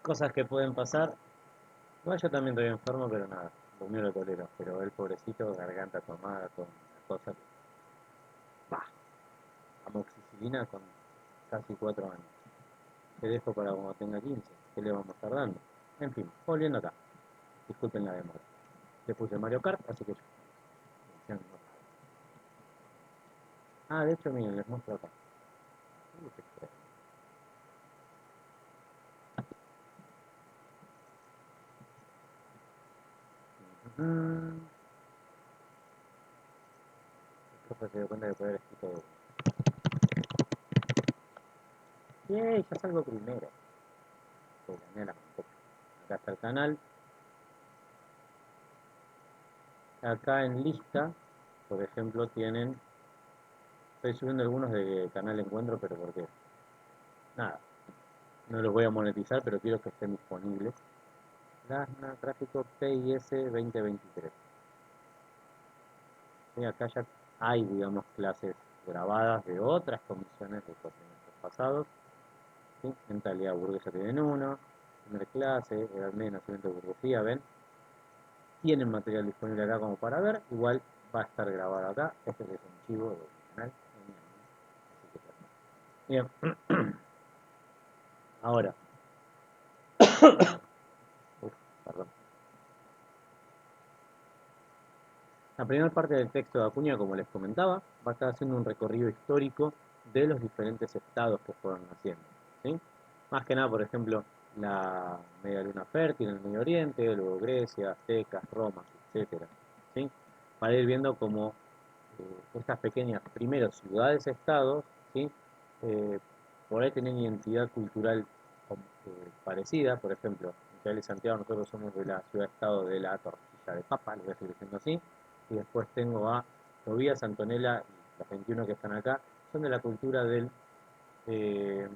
Cosas que pueden pasar. Igual yo también estoy enfermo, pero nada, lo mío lo tolero. Pero el pobrecito, garganta tomada con una cosa que... Bah, amoxicilina con casi 4 años. Te dejo para cuando tenga 15. ¿Qué le vamos a estar dando? En fin, volviendo acá. Disculpen la demora. Le puse Mario Kart, así que yo. Ah, de hecho, miren, les muestro acá. Qué extraño. El profe se dio cuenta de poder escrito de... ¡Yay! Ya salgo primero. Pues gané la tampoco. Acá está el canal. Acá en lista, por ejemplo, tienen... Estoy subiendo algunos de Canal Encuentro, pero porque... Nada, no los voy a monetizar, pero quiero que estén disponibles. Lasna, tráfico PIS 2023. Y acá ya hay, digamos, clases grabadas de otras comisiones de cuatrimestres pasados. ¿Sí? Mentalidad burguesa tienen uno, primera clase, edad media, nacimiento de burguesía, ¿ven? Tienen material disponible acá como para ver, igual va a estar grabado acá. Este es un chivo del canal. Bien, ahora, uf, perdón. La primera parte del texto de Acuña, como les comentaba, va a estar haciendo un recorrido histórico de los diferentes estados que fueron naciendo, ¿sí? Más que nada, por ejemplo, la media luna fértil en el Medio Oriente, luego Grecia, Aztecas, Roma, etcétera, ¿sí? Para ir viendo cómo estas pequeñas, primero, ciudades-estados, ¿sí? Eh, por ahí tienen identidad cultural parecida, por ejemplo, Micael y Santiago, nosotros somos de la ciudad-estado de la Tortilla de Papa, lo voy a seguir diciendo así, y después tengo a Tobías, Antonella y los 21 que están acá, son de la cultura eh,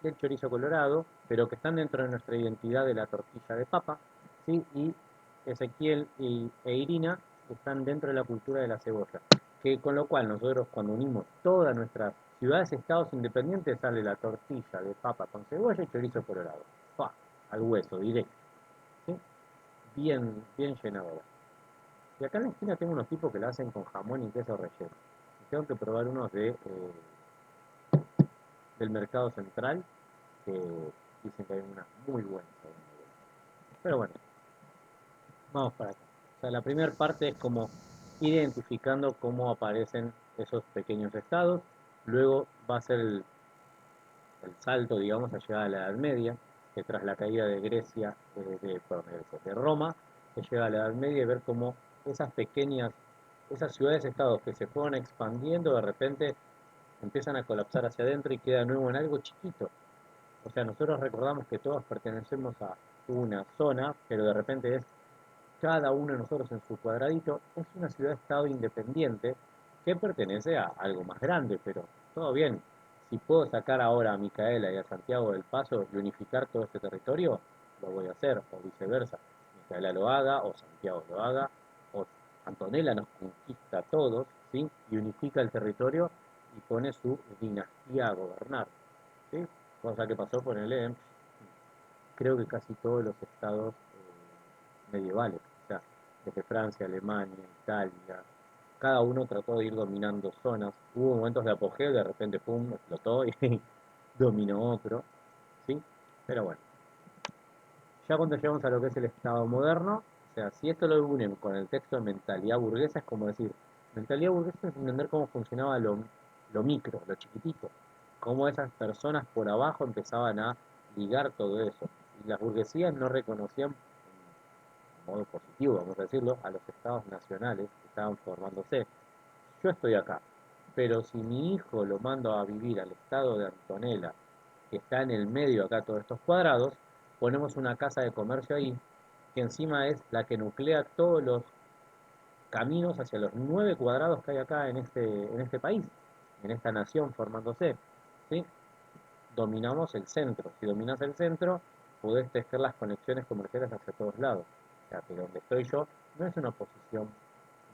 del chorizo colorado, pero que están dentro de nuestra identidad de la tortilla de papa, ¿sí? Y Ezequiel e Irina están dentro de la cultura de la cebolla, que con lo cual nosotros cuando unimos todas nuestras ciudades estados independientes sale la tortilla de papa con cebolla y chorizo colorado, ¡pah! Al hueso, directo, ¿sí? Bien, bien llenadora. Y acá en la esquina tengo unos tipos que la hacen con jamón y queso relleno. Y tengo que probar unos del mercado central, que dicen que hay una muy buena. Pero bueno, vamos para acá. O sea, la primera parte es como ir identificando cómo aparecen esos pequeños estados. Luego va a ser el salto, digamos, a llegar a la Edad Media, que tras la caída de Grecia, perdón, de Roma, que llega a la Edad Media y ver cómo esas pequeñas, esas ciudades-estados que se fueron expandiendo, de repente empiezan a colapsar hacia adentro y queda de nuevo en algo chiquito. O sea, nosotros recordamos que todos pertenecemos a una zona, pero de repente es cada uno de nosotros en su cuadradito, es una ciudad-estado independiente que pertenece a algo más grande, pero todo bien. Si puedo sacar ahora a Micaela y a Santiago del Paso y unificar todo este territorio, lo voy a hacer, o viceversa. Micaela lo haga, o Santiago lo haga, o Antonella nos conquista a todos, ¿sí? Y unifica el territorio y pone su dinastía a gobernar, ¿sí? Cosa que pasó, ponele, creo que casi todos los estados medievales, o sea, desde Francia, Alemania, Italia, cada uno trató de ir dominando zonas, hubo momentos de apogeo, de repente, pum, explotó y dominó otro, ¿sí? Pero bueno, ya cuando llegamos a lo que es el Estado moderno, o sea, si esto lo unen con el texto de mentalidad burguesa, es como decir, mentalidad burguesa es entender cómo funcionaba lo micro, lo chiquitito, cómo esas personas por abajo empezaban a ligar todo eso. Y las burguesías no reconocían modo positivo, vamos a decirlo, a los estados nacionales que estaban formándose. Yo estoy acá, pero si mi hijo lo mando a vivir al estado de Antonella, que está en el medio acá todos estos cuadrados, ponemos una casa de comercio ahí, que encima es la que nuclea todos los caminos hacia los 9 cuadrados que hay acá en este país, en esta nación formándose. ¿Sí? Dominamos el centro. Si dominas el centro, podés tejer las conexiones comerciales hacia todos lados. O sea, que donde estoy yo no es una posición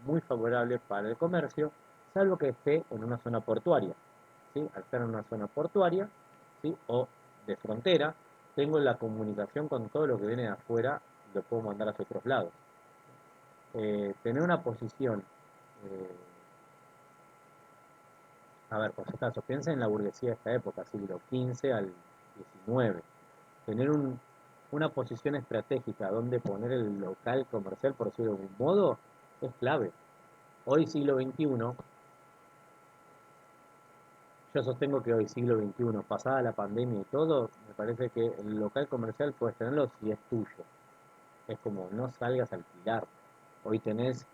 muy favorable para el comercio, salvo que esté en una zona portuaria. ¿Sí? Al estar en una zona portuaria, ¿sí? O de frontera, tengo la comunicación con todo lo que viene de afuera, lo puedo mandar hacia otros lados. Tener una posición, eh, a ver, por si acaso, piensa en la burguesía de esta época, siglo XV al XIX. Tener una posición estratégica donde poner el local comercial, por decirlo de algún modo, es clave. Hoy, siglo XXI, yo sostengo que hoy, siglo XXI, pasada la pandemia y todo, me parece que el local comercial puedes tenerlo si es tuyo. Es como no salgas a alquilar. Hoy tenés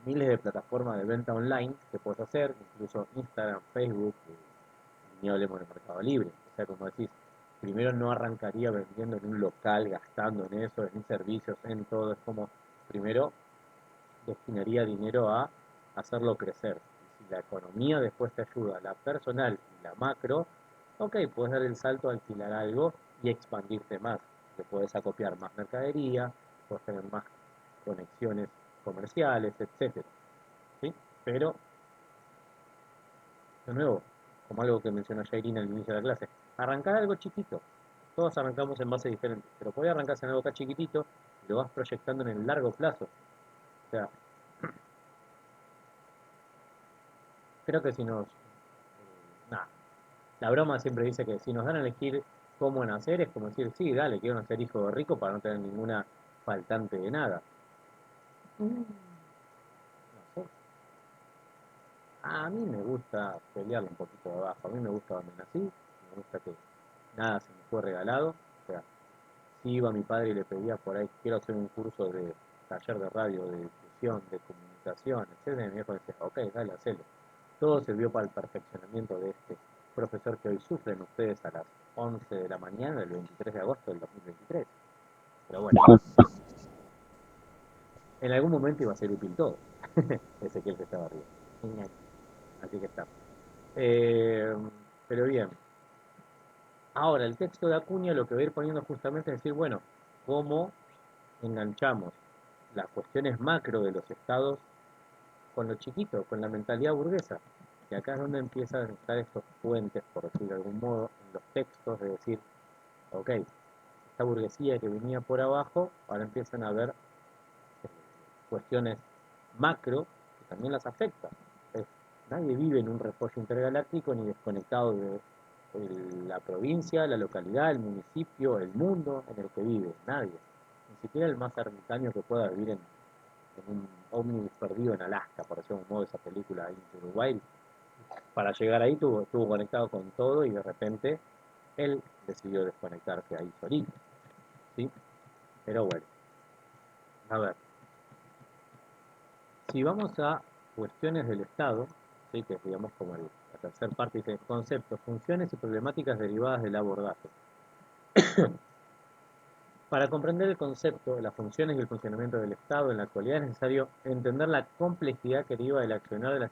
miles de plataformas de venta online que puedes hacer, incluso Instagram, Facebook, ni hablemos de Mercado Libre. O sea, como decís, primero no arrancaría vendiendo en un local, gastando en eso, en servicios, en todo. Es como, primero destinaría dinero a hacerlo crecer. Y si la economía después te ayuda, la personal y la macro, ok, puedes dar el salto a alquilar algo y expandirte más. Te puedes acopiar más mercadería, puedes tener más conexiones comerciales, etcétera. ¿Sí? Pero, de nuevo, como algo que mencionó Jairina al inicio de la clase, arrancar algo chiquito. Todos arrancamos en bases diferentes, pero puede arrancarse en algo tan chiquitito y lo vas proyectando en el largo plazo. O sea, creo que si nos... nada, la broma siempre dice que si nos dan a elegir cómo nacer, es como decir, sí, dale, quiero nacer hijo de rico para no tener ninguna faltante de nada. No sé. A mí me gusta pelearlo un poquito de abajo. A mí me gusta donde nací, me gusta que nada se me fue regalado. O sea, si iba a mi padre y le pedía por ahí, quiero hacer un curso de taller de radio, de difusión, de comunicación, etcétera, y mi viejo decía, ok, dale, hacelo. Todo sirvió para el perfeccionamiento de este profesor que hoy sufren ustedes a las 11 de la mañana del 23 de agosto del 2023. Pero bueno, en algún momento iba a ser útil todo. Ese que él se estaba arriba. Así que está. Eh, pero bien, ahora el texto de Acuña lo que va a ir poniendo justamente es decir, bueno, cómo enganchamos las cuestiones macro de los estados con lo chiquito, con la mentalidad burguesa. Y acá es donde empiezan a estar estos puentes, por decirlo de algún modo, en los textos de decir, ok, esta burguesía que venía por abajo, ahora empiezan a ver cuestiones macro que también las afectan. Es, nadie vive en un refugio intergaláctico ni desconectado de la provincia, la localidad, el municipio, el mundo en el que vive. Nadie. Ni siquiera el más ermitaño que pueda vivir en un ómnibus perdido en Alaska, por decirlo de un modo, esa película Into the Wild. Para llegar ahí estuvo conectado con todo y de repente él decidió desconectarse ahí solito. ¿Sí? Pero bueno, a ver, si vamos a cuestiones del Estado, ¿sí? Que es digamos como la tercera parte, dice conceptos, funciones y problemáticas derivadas del abordaje. Para comprender el concepto, las funciones y el funcionamiento del Estado en la actualidad es necesario entender la complejidad que deriva del accionar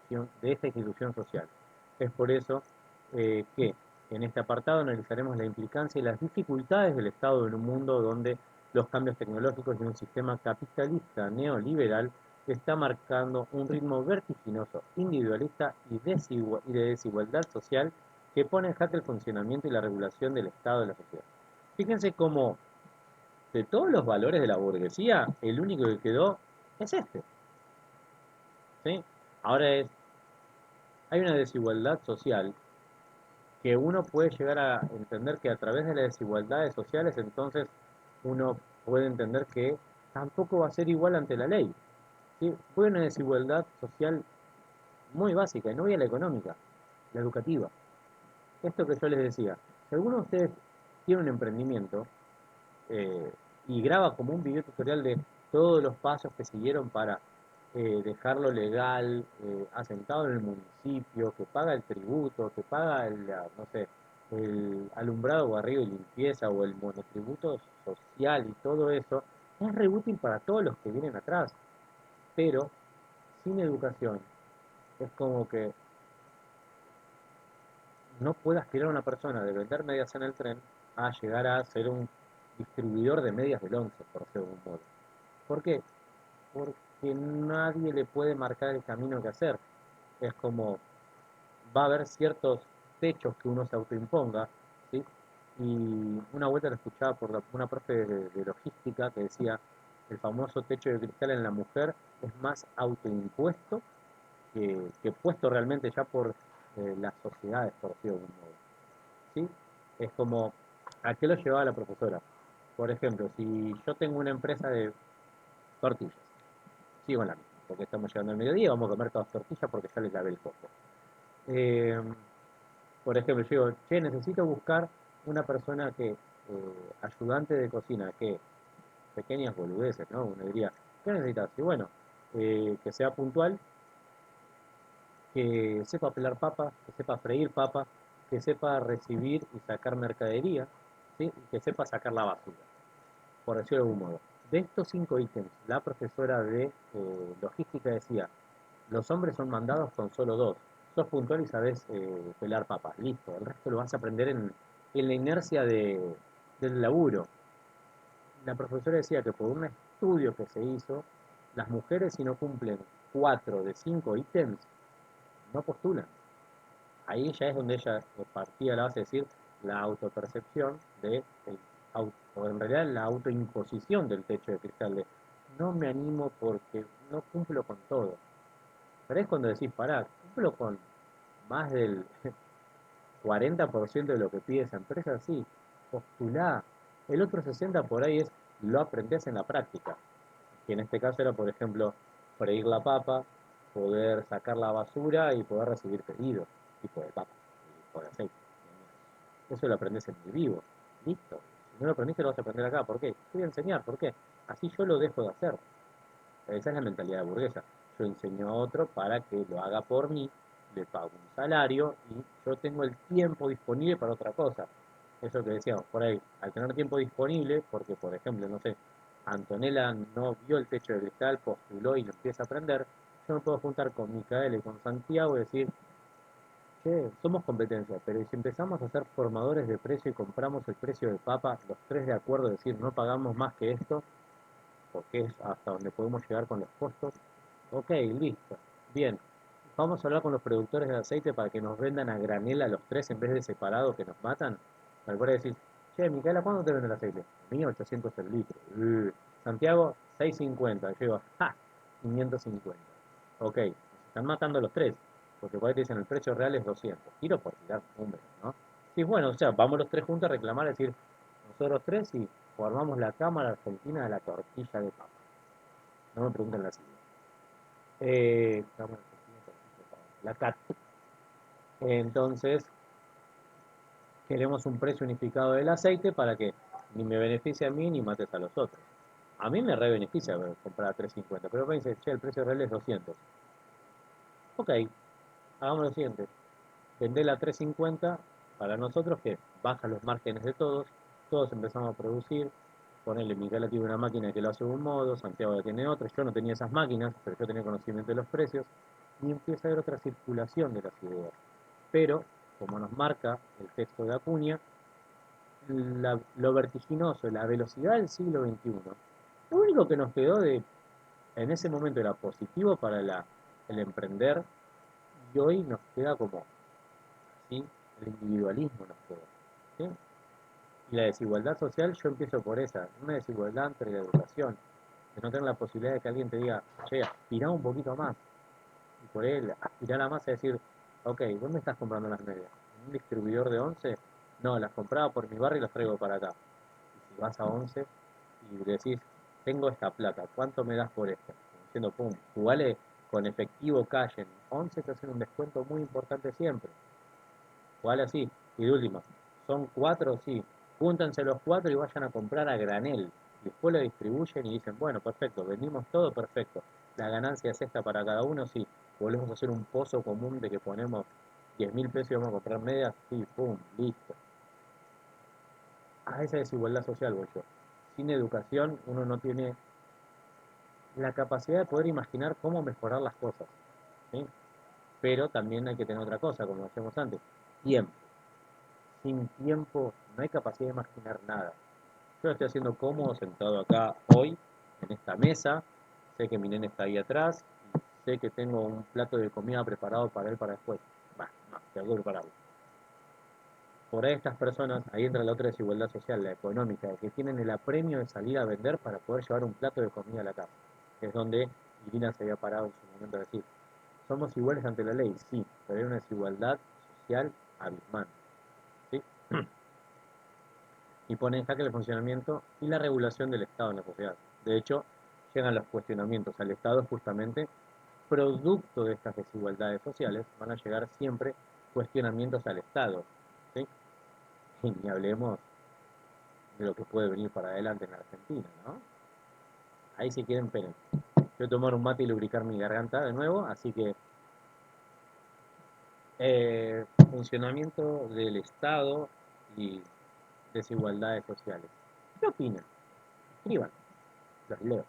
de esta institución social. Es por eso que en este apartado analizaremos la implicancia y las dificultades del Estado en un mundo donde los cambios tecnológicos y un sistema capitalista neoliberal está marcando un ritmo vertiginoso, individualista y de desigualdad social que pone en jaque el funcionamiento y la regulación del Estado de la sociedad. Fíjense cómo de todos los valores de la burguesía, el único que quedó es este. ¿Sí? Ahora hay una desigualdad social que uno puede llegar a entender que a través de las desigualdades sociales entonces uno puede entender que tampoco va a ser igual ante la ley. ¿Sí? Fue una desigualdad social muy básica, y no voy a la económica, la educativa. Esto que yo les decía, si alguno de ustedes tiene un emprendimiento, eh, y graba como un video tutorial de todos los pasos que siguieron para dejarlo legal, asentado en el municipio, que paga el tributo, que paga no sé, el alumbrado, barrido y limpieza o el monotributo social y todo eso, es re útil para todos los que vienen atrás, pero sin educación es como que no puede aspirar a una persona de vender medias en el tren a llegar a ser un distribuidor de medias del 11, por decirlo de algún modo. ¿Por qué? Porque nadie le puede marcar el camino que hacer. Es como, va a haber ciertos techos que uno se autoimponga, ¿sí? Y una vuelta lo escuchaba por una profe de logística que decía, el famoso techo de cristal en la mujer es más autoimpuesto que puesto realmente ya por las sociedades, por decirlo de algún modo. ¿Sí? Es como, ¿a qué lo llevaba la profesora? Por ejemplo, si yo tengo una empresa de tortillas, sigo en la misma, porque estamos llegando al mediodía, vamos a comer todas tortillas porque ya les lavé el coco. Eh, por ejemplo, yo digo, che, necesito buscar una persona ayudante de cocina, que pequeñas boludeces, ¿no? Uno diría, ¿qué necesitas? Y bueno, que sea puntual, que sepa pelar papa, que sepa freír papa, que sepa recibir y sacar mercadería, ¿sí? Y que sepa sacar la basura, por decirlo de algún modo. De estos 5 ítems, la profesora de logística decía, los hombres son mandados con solo dos. Sos puntual y sabés pelar papas, listo. El resto lo vas a aprender en la inercia del laburo. La profesora decía que por un estudio que se hizo, las mujeres si no cumplen 4 de 5 ítems, no postulan. Ahí ya es donde ella partía la base de decir la autopercepción o en realidad la autoimposición del techo de cristal de no me animo porque no cumplo con todo. Pero es cuando decís, pará, cumplo con más del 40% de lo que pide esa empresa, sí, postulá. El otro 60% por ahí es lo aprendés en la práctica, que en este caso era, por ejemplo, freír la papa, poder sacar la basura y poder recibir pedidos, tipo de papa, tipo de aceite. Eso lo aprendes en el vivo, listo. Si no lo aprendiste, lo vas a aprender acá. ¿Por qué? Te voy a enseñar, ¿por qué? Así yo lo dejo de hacer. Esa es la mentalidad burguesa. Yo enseño a otro para que lo haga por mí, le pago un salario y yo tengo el tiempo disponible para otra cosa. Eso que decíamos, por ahí, al tener tiempo disponible, porque por ejemplo, no sé, Antonella no vio el techo de cristal, postuló y lo empieza a aprender, yo me puedo juntar con Micaela y con Santiago y decir, che, somos competencia, pero si empezamos a ser formadores de precio y compramos el precio de papa, los tres de acuerdo, decir, no pagamos más que esto, porque es hasta donde podemos llegar con los costos. Ok, listo. Bien. Vamos a hablar con los productores de aceite para que nos vendan a granel a los tres en vez de separado que nos matan. Me puede decir, che, Micaela, ¿cuándo te venden el aceite? 1800 el litro. Santiago, 650. Yo digo, ¡ja! 550. Ok, nos están matando los tres. Porque por ahí te dicen el precio real es 200. Tiro por tirar números, ¿no? Sí, bueno, o sea, vamos los tres juntos a reclamar, decir, nosotros tres y formamos la Cámara Argentina de la Tortilla de Papa. No me pregunten la sigla. Cámara Argentina de Tortilla de Papa. La CAT. Entonces, queremos un precio unificado del aceite para que ni me beneficie a mí ni mates a los otros. A mí me re beneficia comprar a 3.50, pero me dice, che, el precio real es 200. Ok, hagamos lo siguiente. Vendela a 3.50 para nosotros que baja los márgenes de todos, todos empezamos a producir, ponerle Micaela tiene una máquina que lo hace de un modo, Santiago ya tiene otra, yo no tenía esas máquinas, pero yo tenía conocimiento de los precios, y empieza a haber otra circulación de las ideas. Pero, como nos marca el texto de Acuña, lo vertiginoso, la velocidad del siglo XXI, lo único que nos quedó en ese momento era positivo para el emprender, y hoy nos queda como, ¿sí? El individualismo nos quedó, ¿sí? Y la desigualdad social, yo empiezo por esa, una desigualdad entre la educación, de no tener la posibilidad de que alguien te diga, che, aspirá un poquito más, y por él aspirar a más es decir, ok, ¿dónde estás comprando las medias? ¿En un distribuidor de 11? No, las compraba por mi barrio y las traigo para acá. Y si vas a 11 y decís, tengo esta plata, ¿cuánto me das por esto? Diciendo, pum, jugale con efectivo cash en 11 te hacen un descuento muy importante siempre. Jugale así. Y de última, son 4, sí. Júntanse los 4 y vayan a comprar a granel. Y después lo distribuyen y dicen, bueno, perfecto, vendimos todo, perfecto. La ganancia es esta para cada uno, sí. Volvemos a hacer un pozo común de que ponemos 10.000 pesos y vamos a comprar medias, sí, pum, listo. A esa desigualdad social voy yo. Sin educación uno no tiene la capacidad de poder imaginar cómo mejorar las cosas, ¿sí? Pero también hay que tener otra cosa, como decíamos antes, tiempo. Sin tiempo no hay capacidad de imaginar nada. Yo lo estoy haciendo cómodo, sentado acá hoy, en esta mesa, sé que mi nene está ahí atrás, y sé que tengo un plato de comida preparado para él para después. Bah, no, tengo que prepararlo. Por ahí estas personas, ahí entra la otra desigualdad social, la económica, que tienen el apremio de salir a vender para poder llevar un plato de comida a la casa. Que es donde Irina se había parado en su momento de decir, somos iguales ante la ley, sí, pero hay una desigualdad social abismal. ¿Sí? Y pone en jaque el funcionamiento y la regulación del Estado en la sociedad. De hecho, llegan los cuestionamientos al Estado justamente producto de estas desigualdades sociales, van a llegar siempre cuestionamientos al Estado. ¿Sí? Y ni hablemos de lo que puede venir para adelante en la Argentina, ¿no? Ahí si quieren, esperen. Yo voy a tomar un mate y lubricar mi garganta de nuevo, así que funcionamiento del Estado y desigualdades sociales. ¿Qué opinan? Escriban, los leo.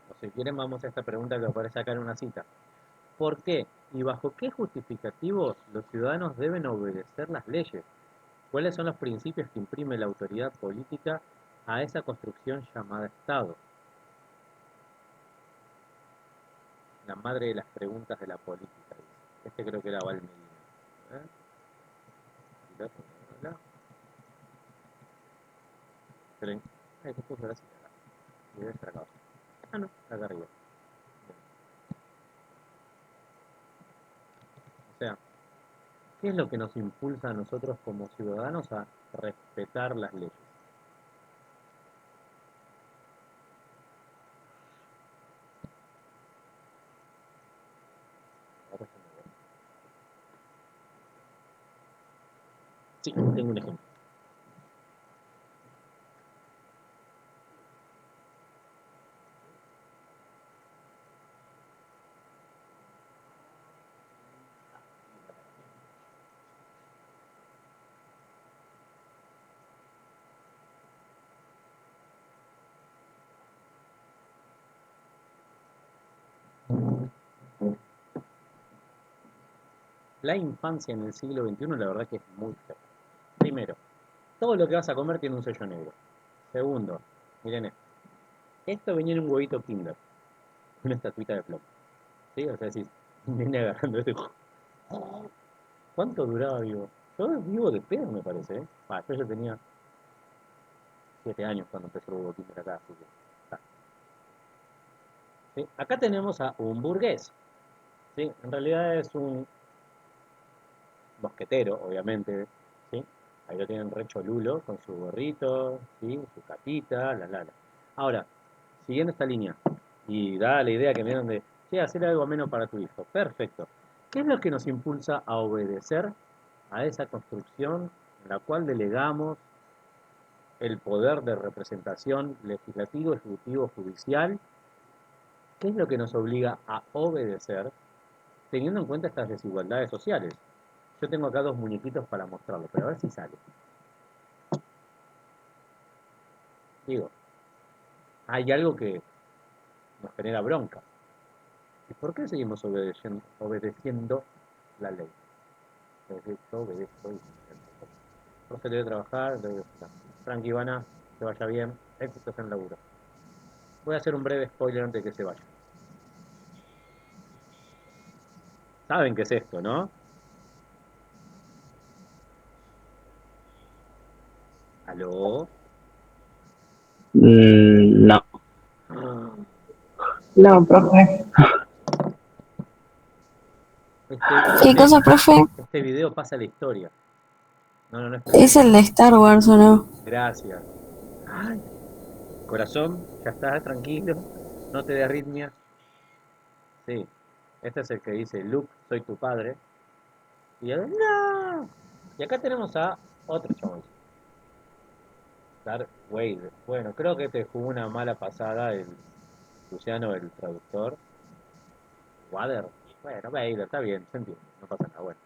O si quieren, vamos a esta pregunta que aparece acá en una cita. ¿Por qué y bajo qué justificativos los ciudadanos deben obedecer las leyes? ¿Cuáles son los principios que imprime la autoridad política a esa construcción llamada Estado? La madre de las preguntas de la política. Este creo que era Val Medina. A ver, y el otro, ¿verdad? Esperen. Ay, ¿qué puso la cita acá? Y debe estar acá abajo. Ah, no, está acá arriba. O sea, ¿qué es lo que nos impulsa a nosotros como ciudadanos a respetar las leyes? Ahora se me ve. Sí, tengo un ejemplo. La infancia en el siglo XXI, la verdad que es muy fea. Primero, todo lo que vas a comer tiene un sello negro. Segundo, miren esto. Esto venía en un huevito Kinder, una estatuita de plomo. ¿Sí? O sea, decís, viene agarrando este. ¿Cuánto duraba vivo? Yo vivo de pedo, me parece, ¿eh? Yo ya tenía 7 años cuando empezó el huevo Kinder acá, así que. ¿Sí? Acá tenemos a un burgués. ¿Sí? En realidad es un mosquetero, obviamente. ¿Sí? Ahí lo tienen re cholulo, con su gorrito, ¿sí? Su capita, la. Ahora, siguiendo esta línea, y da la idea que me dieron de, sí, hacer algo menos para tu hijo. Perfecto. ¿Qué es lo que nos impulsa a obedecer a esa construcción en la cual delegamos el poder de representación legislativo, ejecutivo, judicial? ¿Qué es lo que nos obliga a obedecer teniendo en cuenta estas desigualdades sociales? Yo tengo acá dos muñequitos para mostrarlo, pero a ver si sale. Digo, hay algo que nos genera bronca. ¿Y por qué seguimos obedeciendo la ley? Yo obedezco y profe, debe trabajar, debe estar. Tranqui, Ivana, que vaya bien, éxitos en el laburo. Voy a hacer un breve spoiler antes de que se vaya. Saben qué es esto, ¿no? ¿Aló? No. No, profe. Este, ¿Qué este, cosa, profe? este video pasa a la historia. No, no, no es Es tremendo. el de Star Wars, ¿o no? Gracias. Ay, corazón, ya está, tranquilo. No te dé arritmia. Sí. Este es el que dice, Luke, soy tu padre. Y él, no. Y acá tenemos a otro chabón. Darth Vader. Bueno, creo que te jugó una mala pasada el Luciano, el traductor. Wader. Bueno, Vader, está bien, se entiende, no pasa nada. Bueno,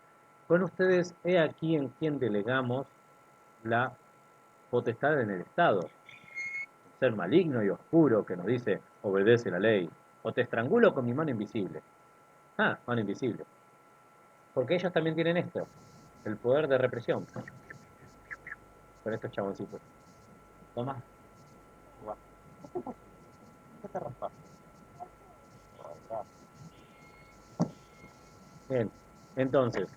con ustedes, he aquí en quien delegamos la potestad en el Estado. Ser maligno y oscuro que nos dice, obedece la ley. O te estrangulo con mi mano invisible. Ah, mano invisible. Porque ellos también tienen esto, el poder de represión. con estos chaboncitos. Toma. Guau. ¿Qué te raspas? Bien, entonces,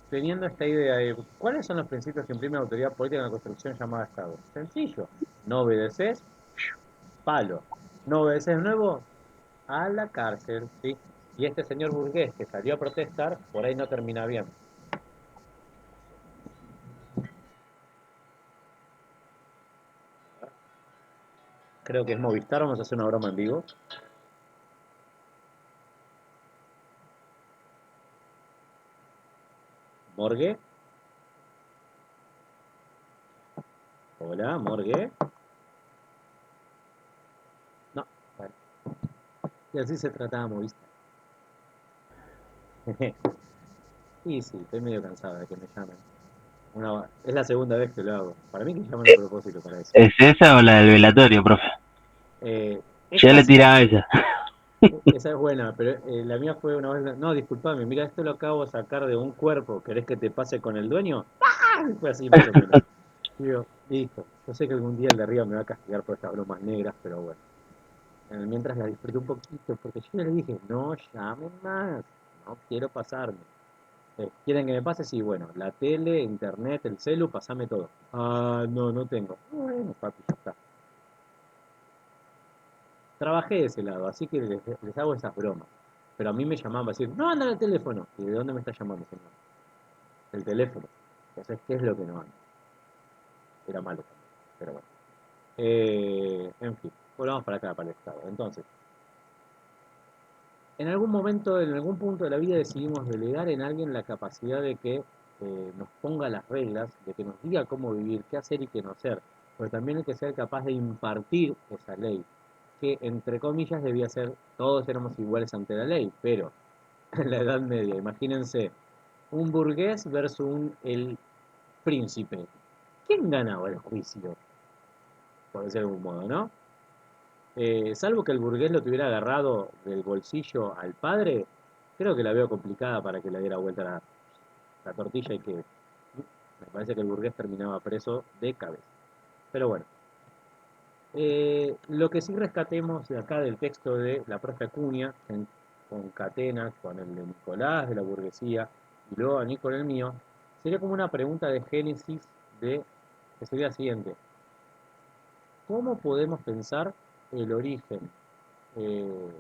teniendo esta idea de cuáles son los principios que imprime la autoridad política en la construcción llamada Estado. Sencillo, no obedeces, palo. No obedeces nuevo, a la cárcel, ¿sí? Y este señor burgués que salió a protestar, por ahí no termina bien. Creo que es Movistar, vamos a hacer una broma en vivo. Morgue. Hola, Morgue. No, bueno. Y así se trataba Movistar. Y sí, estoy medio cansado de que me llamen. Es la segunda vez que lo hago. Para mí que llaman a propósito para eso. ¿Es esa o la del velatorio, profe? Yo le Esta, tiraba a ella. esa es buena, pero la mía fue una vez. No, disculpame, mira, esto lo acabo de sacar de un cuerpo. ¿Querés que te pase con el dueño? ¡Ah! Fue así más o menos. Digo, listo. Yo sé que algún día el de arriba me va a castigar por estas bromas negras, pero bueno. Mientras la disfruté un poquito, porque yo le dije, no llamen más, no quiero pasarme. ¿Quieren que me pase? Sí, bueno, la tele, internet, el celu, pasame todo. Ah, no, no tengo. Bueno, papi, ya está. Trabajé de ese lado, así que les hago esas bromas. Pero a mí me llamaban para decir, no anda el teléfono. ¿Y de dónde me está llamando, señor? El teléfono. Entonces, ¿qué es lo que no anda? Era malo también, pero bueno. En fin, volvamos para acá, para el Estado. Entonces, en algún momento, en algún punto de la vida decidimos delegar en alguien la capacidad de que nos ponga las reglas, de que nos diga cómo vivir, qué hacer y qué no hacer. Pero también hay que ser capaz de impartir esa ley, que entre comillas debía ser, todos éramos iguales ante la ley, pero en la Edad Media, imagínense, un burgués versus el príncipe. ¿Quién ganaba el juicio? Por decirlo de algún modo, ¿no? Salvo que el burgués lo tuviera agarrado del bolsillo al padre, creo que la veo complicada para que le diera vuelta la tortilla y que me parece que el burgués terminaba preso de cabeza. Pero bueno, lo que sí rescatemos de acá del texto de la profe Acuña, concatena con el de Nicolás de la burguesía y luego a Nico con el mío, sería como una pregunta de génesis que sería la siguiente. ¿Cómo podemos pensar el origen eh,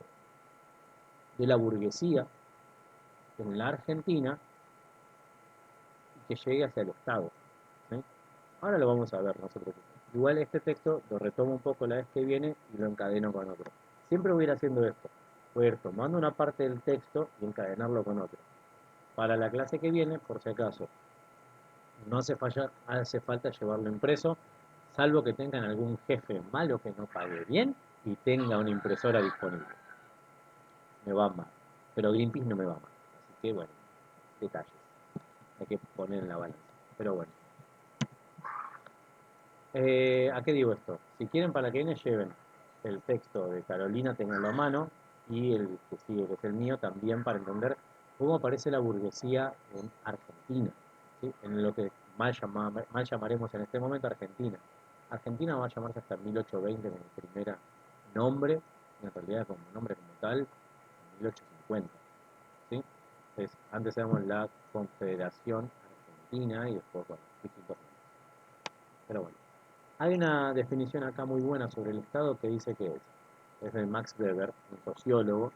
de la burguesía en la Argentina y que llegue hacia el Estado? ¿Sí? Ahora lo vamos a ver, no se preocupen. Igual este texto lo retomo un poco la vez que viene y lo encadeno con otro. Siempre voy a ir haciendo esto. Voy a ir tomando una parte del texto y encadenarlo con otro. Para la clase que viene, por si acaso, no hace falta llevarlo impreso, salvo que tengan algún jefe malo que no pague bien y tenga una impresora disponible. Me va mal. Pero Greenpeace no me va mal. Así que bueno, detalles. Hay que poner en la balanza. Pero bueno. ¿A qué digo esto? Si quieren para que viene, lleven el texto de Carolina, tenganlo a mano, y el que sigue, que es el mío, también para entender cómo aparece la burguesía en Argentina, ¿sí? En lo que mal llamaremos en este momento Argentina. Argentina va a llamarse hasta 1820 como primer nombre, en realidad como nombre como tal, en 1850. ¿Sí? Entonces, antes éramos la Confederación Argentina y después, bueno, distintos nombres. Pero bueno. Hay una definición acá muy buena sobre el Estado que dice que es de Max Weber, un sociólogo,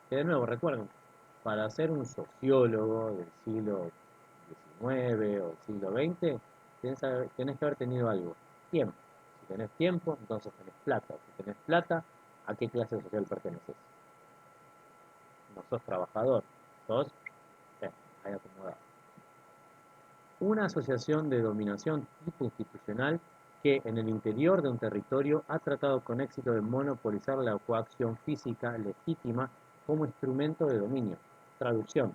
que de nuevo, recuerden, para ser un sociólogo del siglo XIX o del siglo XX, tenés que haber tenido algo, tiempo. Si tenés tiempo, entonces tenés plata. Si tenés plata, ¿a qué clase social perteneces? No sos trabajador, sos ahí acomodado. Una asociación de dominación tipo institucional que en el interior de un territorio ha tratado con éxito de monopolizar la coacción física legítima como instrumento de dominio. Traducción,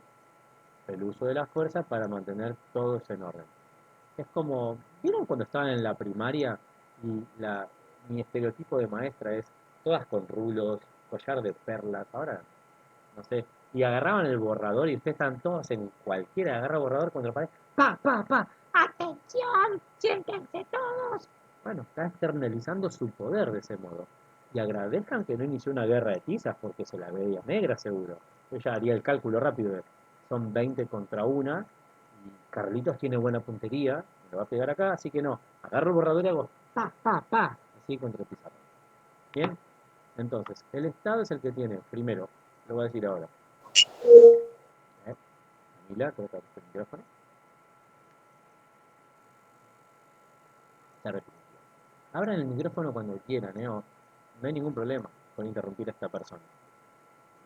el uso de la fuerza para mantener todo eso en orden. Es como, ¿vieron cuando estaban en la primaria y mi estereotipo de maestra es todas con rulos, collar de perlas, ahora no sé, y agarraban el borrador y ustedes están todos en cualquiera, agarra borrador contra pared, pa, pa, pa, atención, ¡Siéntense todos! Bueno, está externalizando su poder de ese modo. Y agradezcan que no inició una guerra de tizas porque se la veía negra seguro. Ella haría el cálculo rápido de son 20 contra una y Carlitos tiene buena puntería, me lo va a pegar acá, así que no. Agarro el borrador y hago pa, pa, pa, así contra el pizarrón. Bien, entonces, el Estado es el que tiene, primero, lo voy a decir ahora. Camila, creo que el micrófono. Está repetido. Abran el micrófono cuando quieran, no hay ningún problema con interrumpir a esta persona.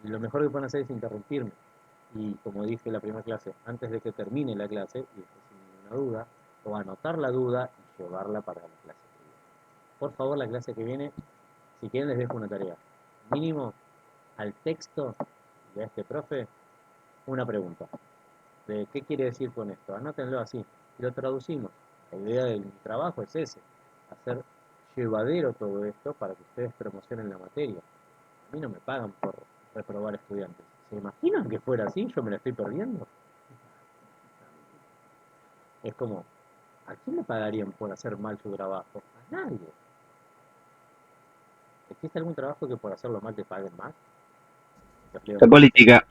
Lo mejor que pueden hacer es interrumpirme. Y como dije en la primera clase, antes de que termine la clase, y después sin ninguna duda, o anotar la duda y llevarla para la clase que viene. Por favor, la clase que viene, si quieren les dejo una tarea. Mínimo al texto de este profe, una pregunta. De qué quiere decir con esto. Anótenlo así. Y lo traducimos. La idea de mi trabajo es ese. Hacer llevadero todo esto para que ustedes promocionen la materia. A mí no me pagan por reprobar estudiantes. ¿Se imaginan que fuera así? ¿Yo me la estoy perdiendo? Es como, ¿a quién le pagarían por hacer mal su trabajo? A nadie. ¿Existe algún trabajo que por hacerlo mal te paguen más? La política.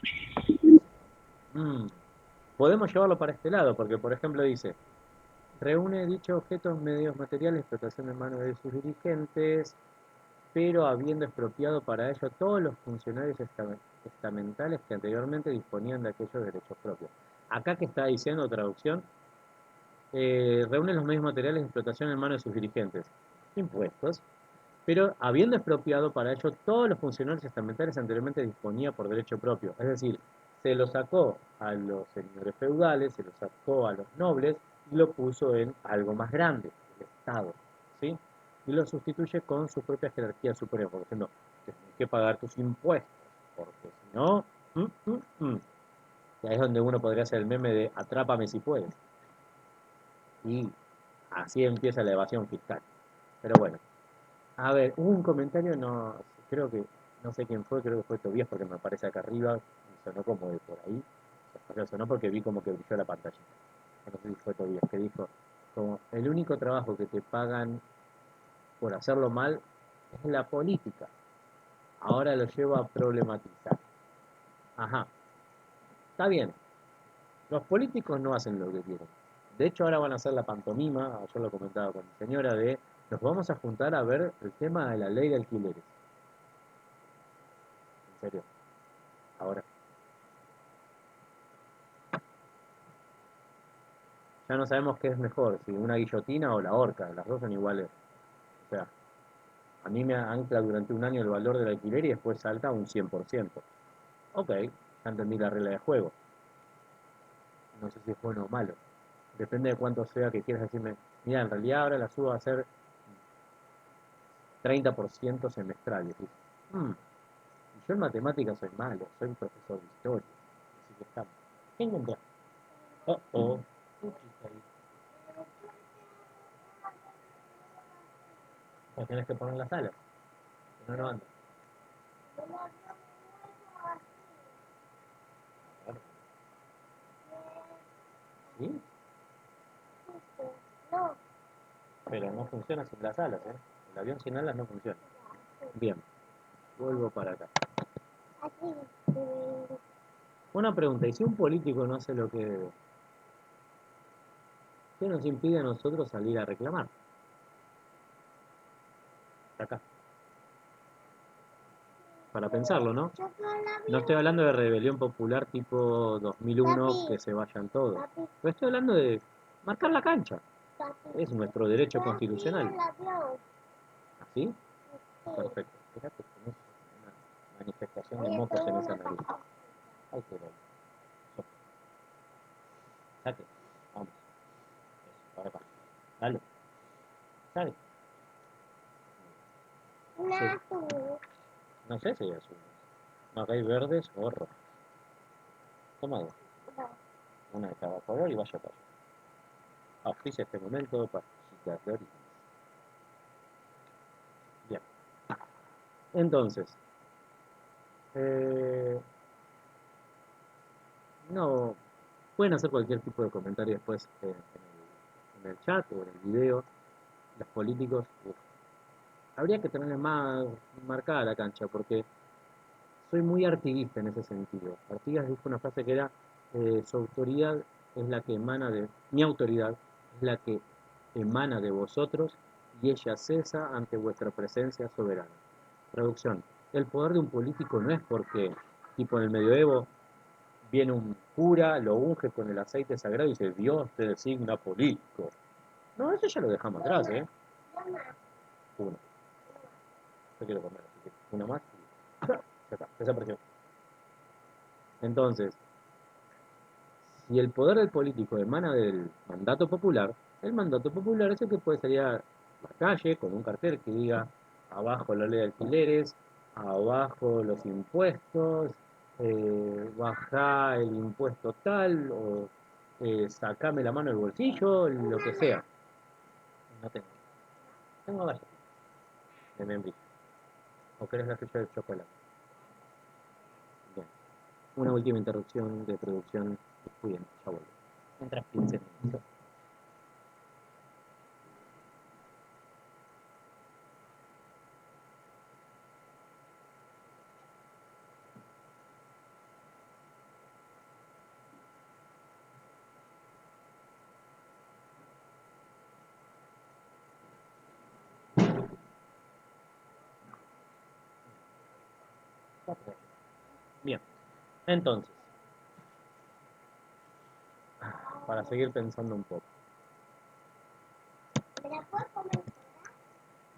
Podemos llevarlo para este lado, porque por ejemplo dice, reúne dichos objetos, medios materiales, explotación de mano de sus dirigentes, pero habiendo expropiado para ello todos los funcionarios estamentales que anteriormente disponían de aquellos derechos propios. Acá que está diciendo traducción, reúne los medios materiales de explotación en manos de sus dirigentes, impuestos, pero habiendo expropiado para ello todos los funcionarios estamentales anteriormente disponía por derecho propio. Es decir, se lo sacó a los señores feudales, se lo sacó a los nobles y lo puso en algo más grande, el Estado, ¿sí? Y lo sustituye con su propia jerarquía suprema, por ejemplo, tienes que pagar tus impuestos, porque si no, y ahí es donde uno podría hacer el meme de atrápame si puedes. Y así empieza la evasión fiscal. Pero bueno, a ver, hubo un comentario, no, creo que, no sé quién fue, creo que fue Tobías porque me aparece acá arriba, y sonó como de por ahí, sonó porque vi como que brilló la pantalla. No sé si fue Tobías, que dijo, como el único trabajo que te pagan por hacerlo mal es la política. Ahora lo llevo a problematizar. Ajá, está bien, los políticos no hacen lo que quieren. De hecho, ahora van a hacer la pantomima, yo lo comentaba con mi señora, de nos vamos a juntar a ver el tema de la ley de alquileres. En serio, ahora. Ya no sabemos qué es mejor, si una guillotina o la horca, las dos son iguales. O sea, a mí me ancla durante un año el valor del alquiler y después salta a un 100%. Ok, ya entendí la regla de juego. No sé si es bueno o malo. Depende de cuánto sea que quieras decirme, mira, en realidad ahora la subo a hacer 30% semestral. Y decís, y yo en matemáticas soy malo, soy un profesor de historia. Así que estamos. ¿Qué encontrás? Oh. Pues tenés que poner las alas, que no anda. ¿Sí? Pero no funciona sin las alas, ¿eh? El avión sin alas no funciona. Bien, vuelvo para acá. Una pregunta, ¿y si un político no hace lo que debe? ¿Qué nos impide a nosotros salir a reclamar? Acá. Para pensarlo, ¿no? No estoy hablando de rebelión popular tipo 2001, que se vayan todos. Pero estoy hablando de marcar la cancha. Es nuestro derecho constitucional. ¿Así? Perfecto. Fíjate que tenés una manifestación de mocos en esa nariz. Ay, qué bueno. Saque. Vamos. Eso, para acá. Dale. Dale. Sí. No sé si hay azules. No, acá hay verdes o rojos. Toma dos. Una de cada color y vaya para allá. Auspicia este momento pastillas de origen. Bien. Entonces, eh, no pueden hacer cualquier tipo de comentario después en el chat o en el video, los políticos, habría que tener más marcada la cancha, porque soy muy artiguista en ese sentido. Artigas dijo una frase que era, su autoridad es la que emana de, mi autoridad es la que emana de vosotros y ella cesa ante vuestra presencia soberana. Traducción, el poder de un político no es porque, tipo en el medioevo, viene un cura, lo unge con el aceite sagrado y dice, Dios te designa político. No, eso ya lo dejamos atrás, ¿eh? Uno. Yo quiero comer, así que una más. Ya está, desapareció. Entonces, si el poder del político emana del mandato popular, el mandato popular es el que puede salir a la calle con un cartel que diga abajo la ley de alquileres, abajo los impuestos, baja el impuesto tal, o sacame la mano del bolsillo, lo que sea. No tengo. Tengo galletitas de membrillo. ¿O querés la ficha de chocolate? Bien. Una última interrupción de producción. Muy bien, ya vuelvo. Mientras 15 minutos. Bien, entonces, para seguir pensando un poco.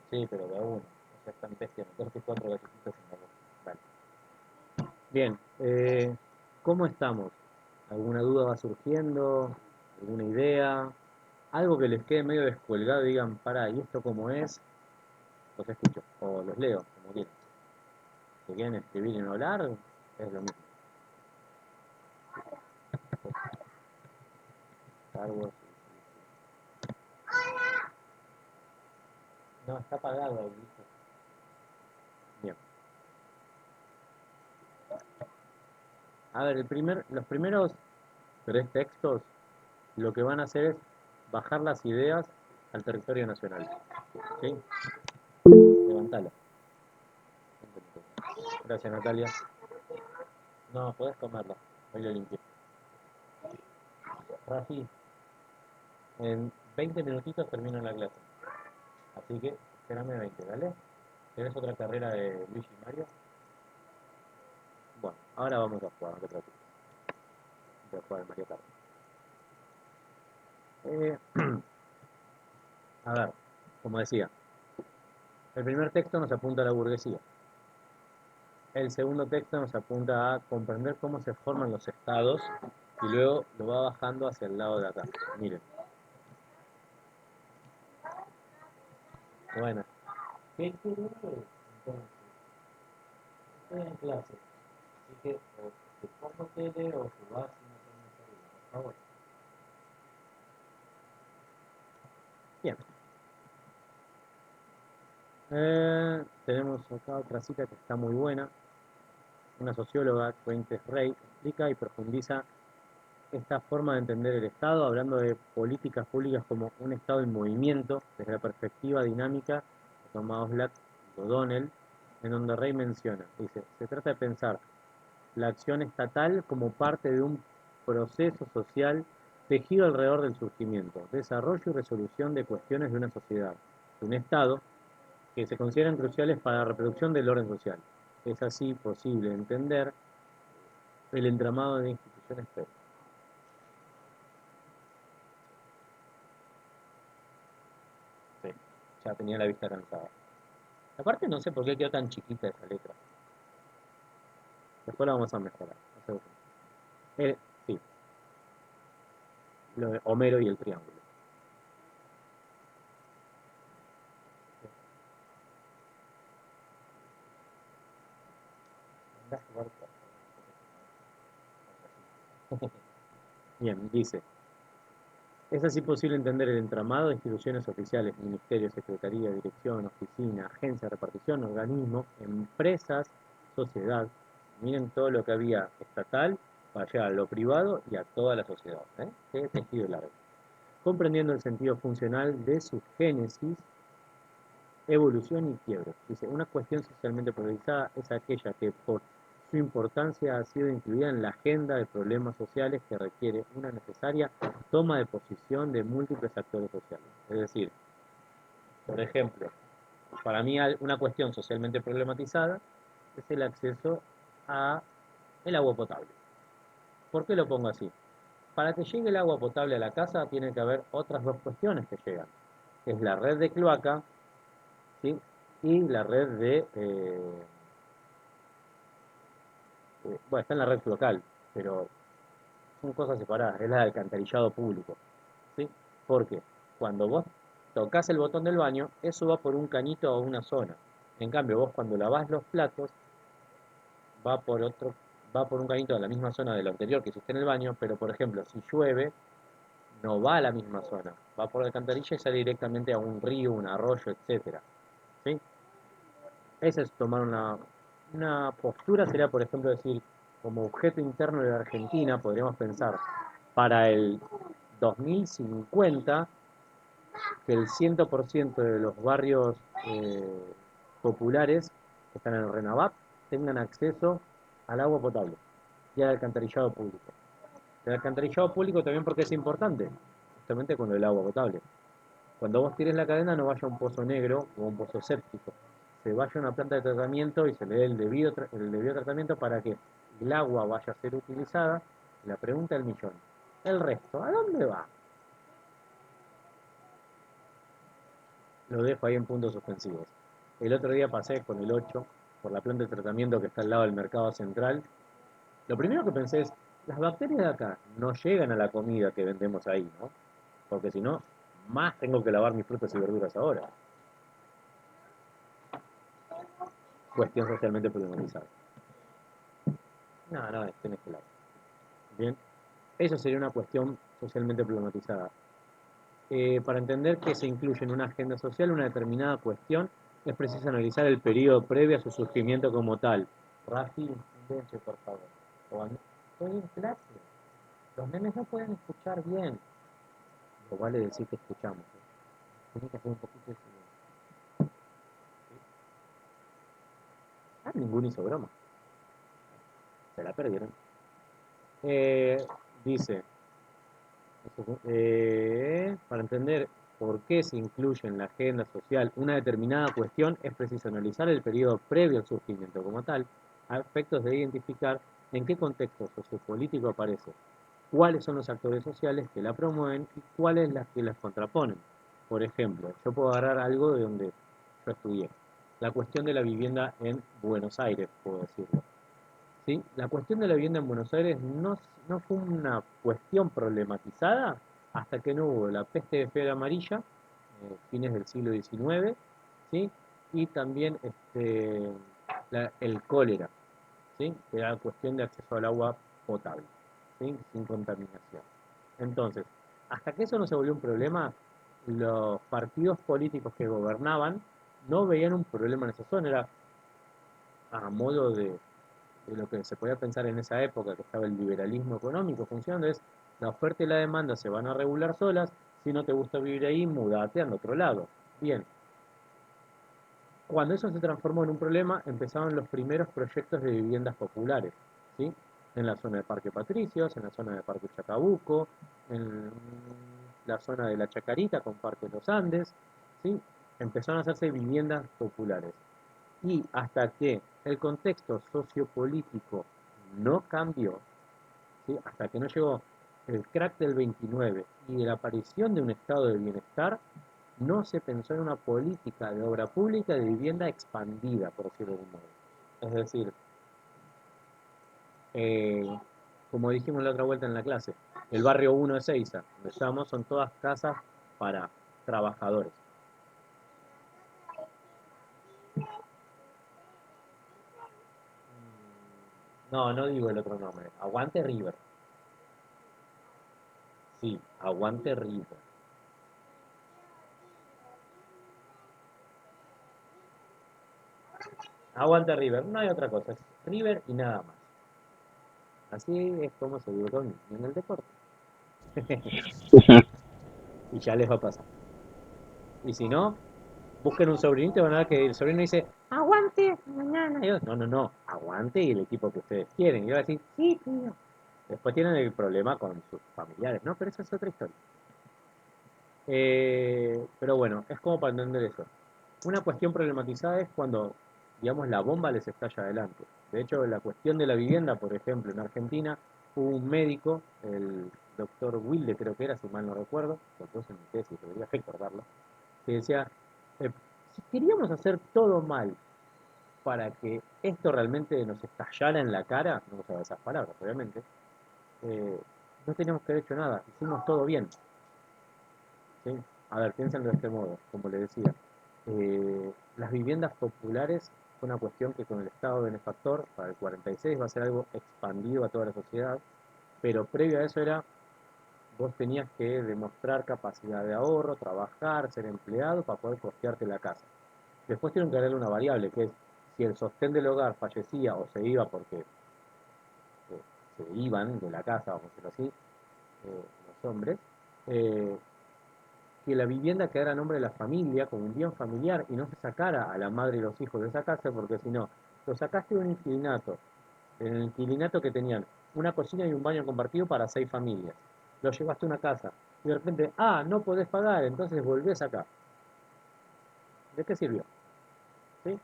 Sí, pero de a uno. O sea, están bestia, meterte 4 galletitas en la boca. Vale. Bien, ¿cómo estamos? ¿Alguna duda va surgiendo? ¿Alguna idea? Algo que les quede medio descolgado y digan, pará, ¿y esto cómo es? Los escucho, o los leo, como quieran. Si quieren escribir y no hablar, es lo mismo. Star Wars. No, está apagado ahí. Bien. A ver, los primeros 3 textos lo que van a hacer es bajar las ideas al territorio nacional. ¿Sí? Levantalo. Gracias, Natalia. No, podés comerla. Hoy lo limpié. Rafi, en 20 minutitos termino la clase. Así que, espérame 20, ¿vale? ¿Tienes otra carrera de Luigi y Mario? Bueno, ahora vamos a jugar, no te preocupes. Vamos a jugar el Mario Kart. A ver, como decía, el primer texto nos apunta a la burguesía. El segundo texto nos apunta a comprender cómo se forman los estados y luego lo va bajando hacia el lado de acá. Miren. Bueno. ¿Qué quiere entonces? Estoy en clase. Así que o te pongo tele o te vas y no tenés arriba, por favor. Bien. Tenemos acá otra cita que está muy buena. Una socióloga, Fuentes Rey, explica y profundiza esta forma de entender el Estado, hablando de políticas públicas como un Estado en movimiento, desde la perspectiva dinámica de Thomas Black y O'Donnell, en donde Rey menciona, dice, se trata de pensar la acción estatal como parte de un proceso social tejido alrededor del surgimiento, desarrollo y resolución de cuestiones de una sociedad, de un Estado, que se consideran cruciales para la reproducción del orden social. Es así posible entender el entramado de instituciones previas. Sí, ya tenía la vista cansada. Aparte no sé por qué quedó tan chiquita esa letra. Después la vamos a mejorar. No sé. Sí, lo de Homero y el triángulo. Bien, dice, es así posible entender el entramado de instituciones oficiales, ministerios, secretaría, dirección, oficina, agencia, repartición, organismos, empresas, sociedad. Miren todo lo que para llegar a lo privado y a toda la sociedad. Qué tejido largo. comprendiendo el sentido funcional de su génesis, evolución y quiebre. Dice, una cuestión socialmente priorizada es aquella que por su importancia ha sido incluida en la agenda de problemas sociales que requiere una necesaria toma de posición de múltiples actores sociales. Es decir, por ejemplo, para mí una cuestión socialmente problematizada es el acceso a el agua potable. ¿Por qué lo pongo así? Para que llegue el agua potable a la casa tiene que haber otras dos cuestiones que llegan, que es la red de cloaca, ¿sí? Y la red de, bueno, está en la red local, pero son cosas separadas, es la de alcantarillado público, ¿sí? Porque cuando vos tocas el botón del baño, eso va por un cañito a una zona. En cambio, vos cuando lavás los platos, va por otro, va por un cañito a la misma zona de lo anterior que hiciste en el baño, pero por ejemplo, si llueve, no va a la misma zona, va por la alcantarilla y sale directamente a un río, un arroyo, etcétera. ¿Sí? Ese es tomar una postura, sería por ejemplo decir, como objeto interno de la Argentina, podríamos pensar, para el 2050, que el 100% de los barrios populares que están en el RENAVAP tengan acceso al agua potable y al alcantarillado público. El alcantarillado público también porque es importante, justamente con el agua potable. Cuando vos tires la cadena no vaya a un pozo negro o a un pozo séptico, se vaya a una planta de tratamiento y se le dé el debido tratamiento para que el agua vaya a ser utilizada. La pregunta del millón, el resto, ¿a dónde va? Lo dejo ahí en puntos suspensivos. El otro día pasé con el 8 por la planta de tratamiento que está al lado del mercado central. Lo primero que pensé es, las bacterias de acá no llegan a la comida que vendemos ahí, ¿no? Porque si no, más tengo que lavar mis frutas y verduras ahora. Cuestión socialmente problematizada. No, tenés que lavar. Bien, eso sería una cuestión socialmente problematizada. Para entender que se incluye en una agenda social una determinada cuestión, es preciso analizar el periodo previo a su surgimiento como tal. Rafi, silencio, por favor. Estoy en clase. Los nenes no pueden escuchar bien. Lo vale decir que escuchamos. Tiene que hacer un poquito de silencio. Ah, ninguno hizo broma. Se la perdieron. Dice, para entender por qué se incluye en la agenda social una determinada cuestión, es preciso analizar el periodo previo al surgimiento como tal, a efectos de identificar en qué contexto sociopolítico aparece, cuáles son los actores sociales que la promueven y cuáles las que las contraponen. Por ejemplo, yo puedo agarrar algo de donde yo estudié, la cuestión de la vivienda en Buenos Aires, puedo decirlo. ¿Sí? La cuestión de la vivienda en Buenos Aires no fue una cuestión problematizada hasta que no hubo la peste de fiebre amarilla, fines del siglo XIX, ¿sí? Y también el cólera, ¿sí? Que era cuestión de acceso al agua potable, ¿sí? Sin contaminación. Entonces, hasta que eso no se volvió un problema, los partidos políticos que gobernaban no veían un problema en esa zona, era a modo de lo que se podía pensar en esa época, que estaba el liberalismo económico funcionando, es la oferta y la demanda se van a regular solas, si no te gusta vivir ahí, mudate al otro lado. Bien, cuando eso se transformó en un problema, empezaron los primeros proyectos de viviendas populares, ¿sí? En la zona de Parque Patricios, en la zona de Parque Chacabuco, en la zona de La Chacarita con Parque Los Andes, ¿sí? Empezaron a hacerse viviendas populares. Y hasta que el contexto sociopolítico no cambió, ¿sí? Hasta que no llegó el crack del 29 y la aparición de un estado de bienestar, no se pensó en una política de obra pública de vivienda expandida, por decirlo de algún modo. Es decir, eh, como dijimos la otra vuelta en la clase, el barrio 1 de Seiza, donde estamos, son todas casas para trabajadores. No, no digo el otro nombre. Aguante River. Sí, aguante River. Aguante River. No hay otra cosa. Es River y nada más. Así es como se dio en el deporte. y ya les va a pasar. Y si no, busquen un sobrinito y van a ver que el sobrino dice, aguante, mañana. Y yo, no, no, no, aguante y el equipo que ustedes quieren. Y yo voy a decir, sí, tío. Después tienen el problema con sus familiares, ¿no? Pero eso es otra historia. Pero bueno, es como para entender eso. Una cuestión problematizada es cuando, digamos, la bomba les estalla adelante. De hecho, la cuestión de la vivienda, por ejemplo, en Argentina, hubo un médico, el doctor Wilde creo que era, si mal no recuerdo, lo puse en mi tesis, debería recordarlo, que decía, eh, si queríamos hacer todo mal para que esto realmente nos estallara en la cara, no usaba esas palabras, obviamente, eh, no teníamos que haber hecho nada, hicimos todo bien. ¿Sí? A ver, piénsenlo de este modo, como le decía. Las viviendas populares fue una cuestión que con el Estado benefactor, para el 46 va a ser algo expandido a toda la sociedad, pero previo a eso era, vos tenías que demostrar capacidad de ahorro, trabajar, ser empleado para poder costearte la casa. Después tienen que agregarle una variable, que es si el sostén del hogar fallecía o se iba porque se iban de la casa, vamos a decirlo así, los hombres, eh, que la vivienda quedara a nombre de la familia, como un bien familiar, y no se sacara a la madre y los hijos de esa casa, porque si no, lo sacaste de un inquilinato, en el inquilinato que tenían una cocina y un baño compartido para 6 familias. Lo llevaste a una casa, y de repente, no podés pagar, entonces volvés acá. ¿De qué sirvió? ¿Sí?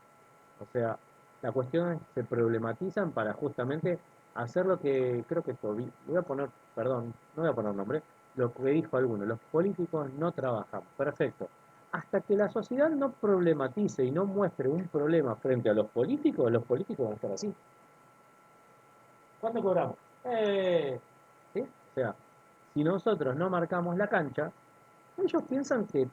O sea, las cuestiones se problematizan para justamente hacer lo que creo que voy a poner, perdón, no voy a poner nombre, lo que dijo alguno, los políticos no trabajan, perfecto. Hasta que la sociedad no problematice y no muestre un problema frente a los políticos van a estar así. ¿Cuánto cobramos? ¿Sí? O sea, si nosotros no marcamos la cancha, ellos piensan que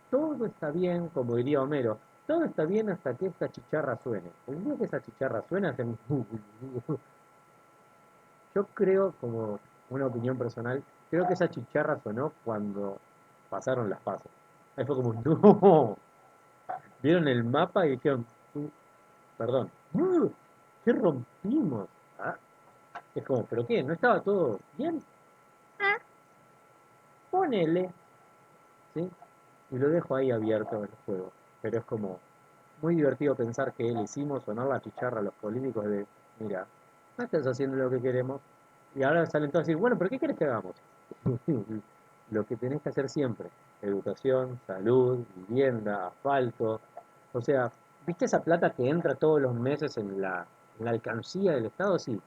todo está bien, como diría Homero, todo está bien hasta que esta chicharra suene. El día que esa chicharra suena, hacen... Yo creo, como una opinión personal, creo que esa chicharra sonó cuando pasaron las pasos. Ahí fue como, no, vieron el mapa y dijeron, perdón, ¿qué rompimos? Ah, es como, ¿pero qué? ¿No estaba todo bien? Ah, ponele, ¿sí? Y lo dejo ahí abierto el juego. Pero es como muy divertido pensar que le hicimos sonar la chicharra a los políticos de, mira, no estás haciendo lo que queremos. Y ahora salen todos a decir, bueno, pero ¿qué querés que hagamos? Lo que tenés que hacer siempre. Educación, salud, vivienda, asfalto. O sea, ¿viste esa plata que entra todos los meses en la alcancía del Estado? Sí.